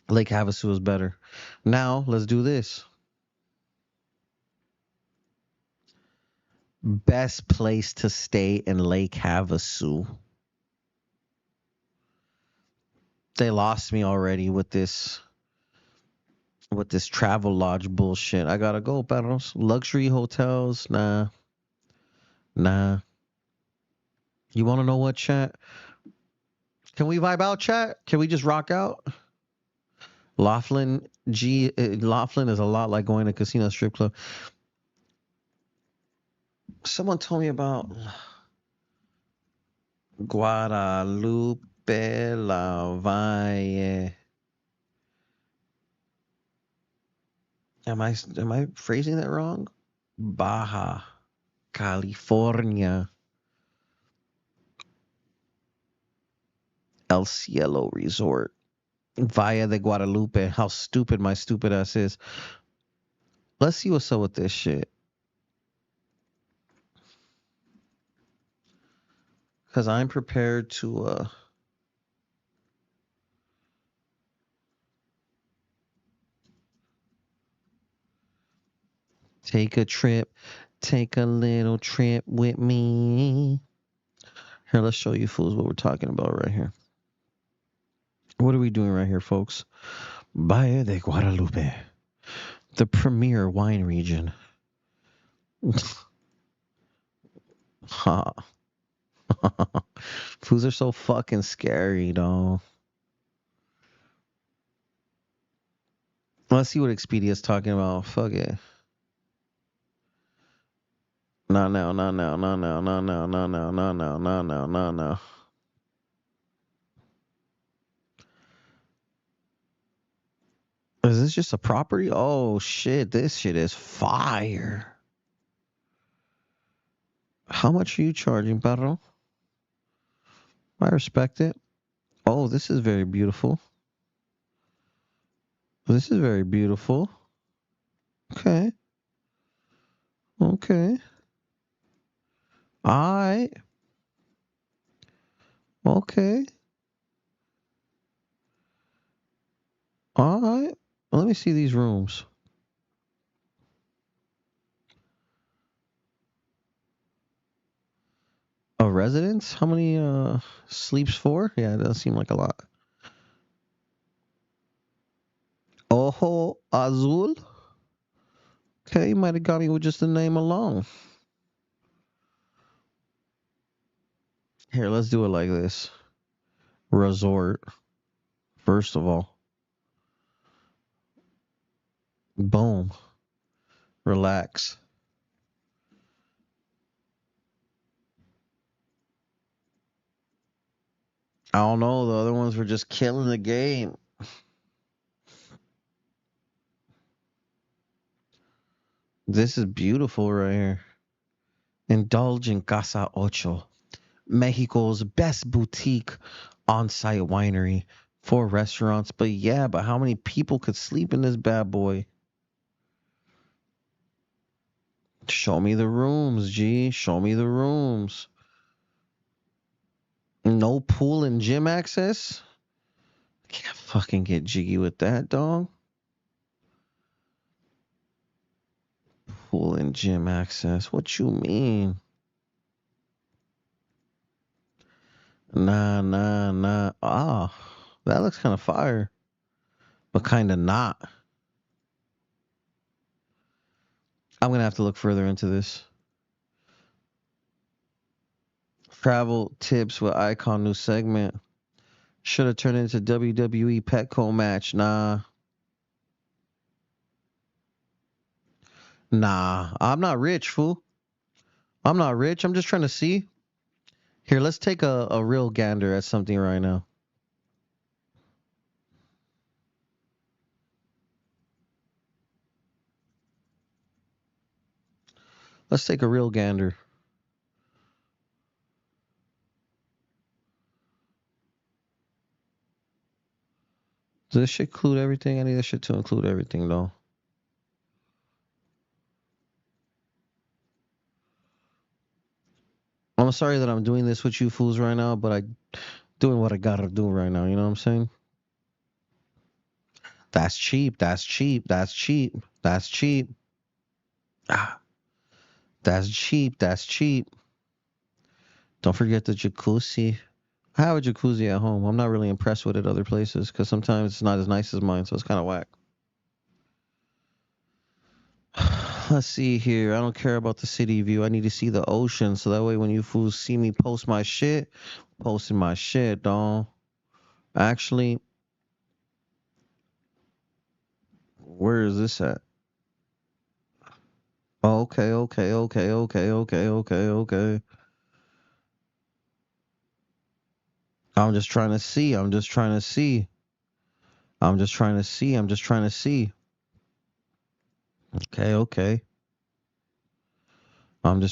Lake Havasu is better. Now, let's do this. Best place to stay in Lake Havasu. They lost me already with this travel lodge bullshit. I gotta go, perros. Luxury hotels, nah. You wanna know what, chat? Can we vibe out, chat? Can we just rock out? Laughlin is a lot like going to casino strip club. Someone told me about Guadalupe La Valle. Am I phrasing that wrong? Baja California. El Cielo Resort. Via de Guadalupe. How stupid my stupid ass is. Let's see what's up with this shit. Because I'm prepared to take a trip. Take a little trip with me. Here, let's show you fools what we're talking about right here. What are we doing right here, folks? Valle de Guadalupe, the premier wine region. Ha. Foos are so fucking scary, dog. Let's see what Expedia's talking about. Fuck it. Not now, not now, not now, not now, not now, not now, not now, not now. Is this just a property? Oh shit, this shit is fire. How much are you charging, Barro? I respect it. Oh, this is very beautiful. This is very beautiful. Okay. Okay. Alright. Okay. Alright. Let me see these rooms. A residence? How many sleeps for? Yeah, it does seem like a lot. Ojo Azul. Okay, you might have got me with just the name alone. Here, let's do it like this. Resort. First of all. Boom. Relax. I don't know. The other ones were just killing the game. This is beautiful right here. Indulge in Casa Ocho, Mexico's best boutique on-site winery. 4 restaurants. But yeah, but how many people could sleep in this bad boy? Show me the rooms, G. Show me the rooms. No pool and gym access? Can't fucking get jiggy with that, dog. Pool and gym access. What you mean? Nah. Ah, that looks kind of fire. But kind of not. I'm going to have to look further into this. Travel tips with Eyekon new segment. Should have turned into WWE Petco match. Nah, I'm not rich, fool. I'm not rich. I'm just trying to see. Here, let's take a real gander at something right now. Let's take a real gander. Does this shit include everything? I need this shit to include everything, though. I'm sorry that I'm doing this with you fools right now, but I'm doing what I gotta do right now. You know what I'm saying? That's cheap. That's cheap. That's cheap. That's cheap. Ah, that's cheap. That's cheap. Don't forget the jacuzzi. I have a jacuzzi at home. I'm not really impressed with it other places because sometimes it's not as nice as mine, so it's kind of whack. Let's see here. I don't care about the city view. I need to see the ocean, so that way when you fools see me post my shit, posting my shit, dawg. Actually, where is this at? Oh, okay. I'm just trying to see. I'm just trying to see. Okay. I'm just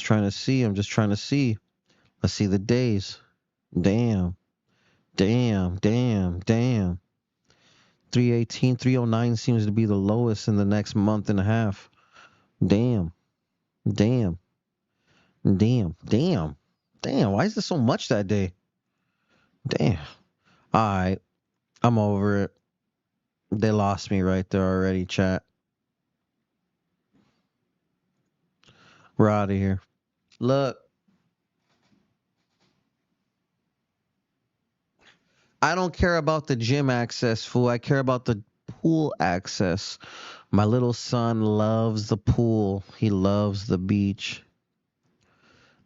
trying to see. Let's see the days. Damn. 318, 309 seems to be the lowest in the next month and a half. Damn. Why is there so much that day? Damn. Alright. I'm over it. They lost me right there already, chat. We're out of here. Look. I don't care about the gym access, fool. I care about the pool access. My little son loves the pool. He loves the beach.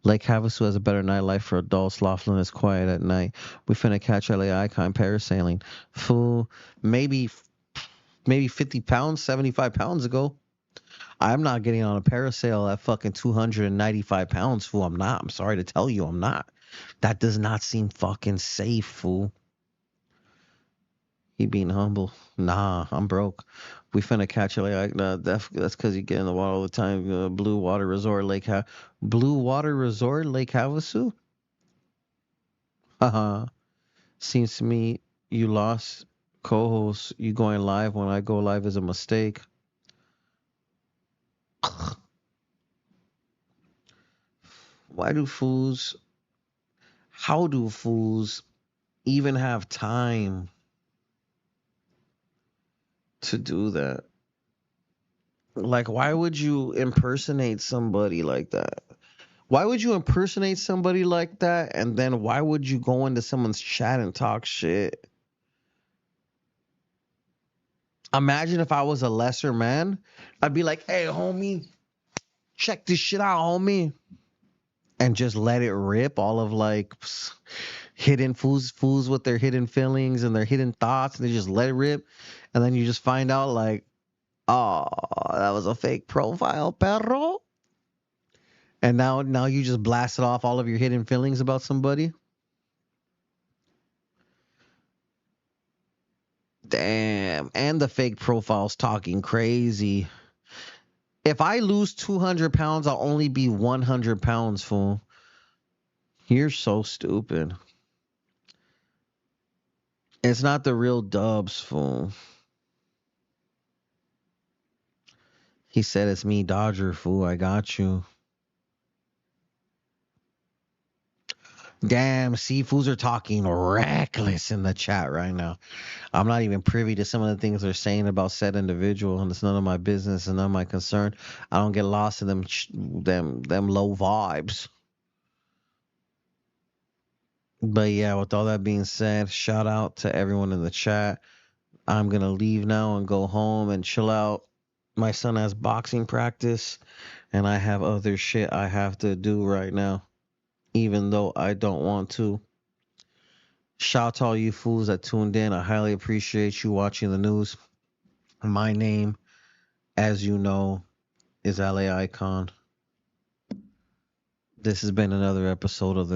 Lake Havasu has a better nightlife for adults. Laughlin is quiet at night. We finna catch LA Eyekon parasailing. Fool, maybe 50 pounds, 75 pounds ago. I'm not getting on a parasail at fucking 295 pounds, fool. I'm not. I'm sorry to tell you, I'm not. That does not seem fucking safe, fool. He being humble. Nah, I'm broke. We finna catch it. That's because you get in the water all the time. Blue Water Resort, Blue Water Resort, Lake Havasu? Haha. Seems to me you lost co-host. You going live when I go live is a mistake. Why do fools... How do fools even have time to do that? Like, why would you impersonate somebody like that? Why would you impersonate somebody like that? And then why would you go into someone's chat and talk shit? Imagine if I was a lesser man. I'd be like, hey, homie, check this shit out, homie. And just let it rip, all of like hidden fools with their hidden feelings and their hidden thoughts. And they just let it rip. And then you just find out like, oh, that was a fake profile, perro. And now you just blasted off all of your hidden feelings about somebody. Damn. And the fake profile's talking crazy. If I lose 200 pounds, I'll only be 100 pounds, fool. You're so stupid. It's not the real dubs, fool. He said it's me, Dodger, fool. I got you. Damn, seafoods are talking reckless in the chat right now. I'm not even privy to some of the things they're saying about said individual, and it's none of my business and none of my concern. I don't get lost in them low vibes. But yeah, with all that being said, shout out to everyone in the chat. I'm gonna leave now and go home and chill out. My son has boxing practice, and I have other shit I have to do right now, even though I don't want to. Shout to all you fools that tuned in. I highly appreciate you watching the news. My name, as you know, is LA Eyekon. This has been another episode of the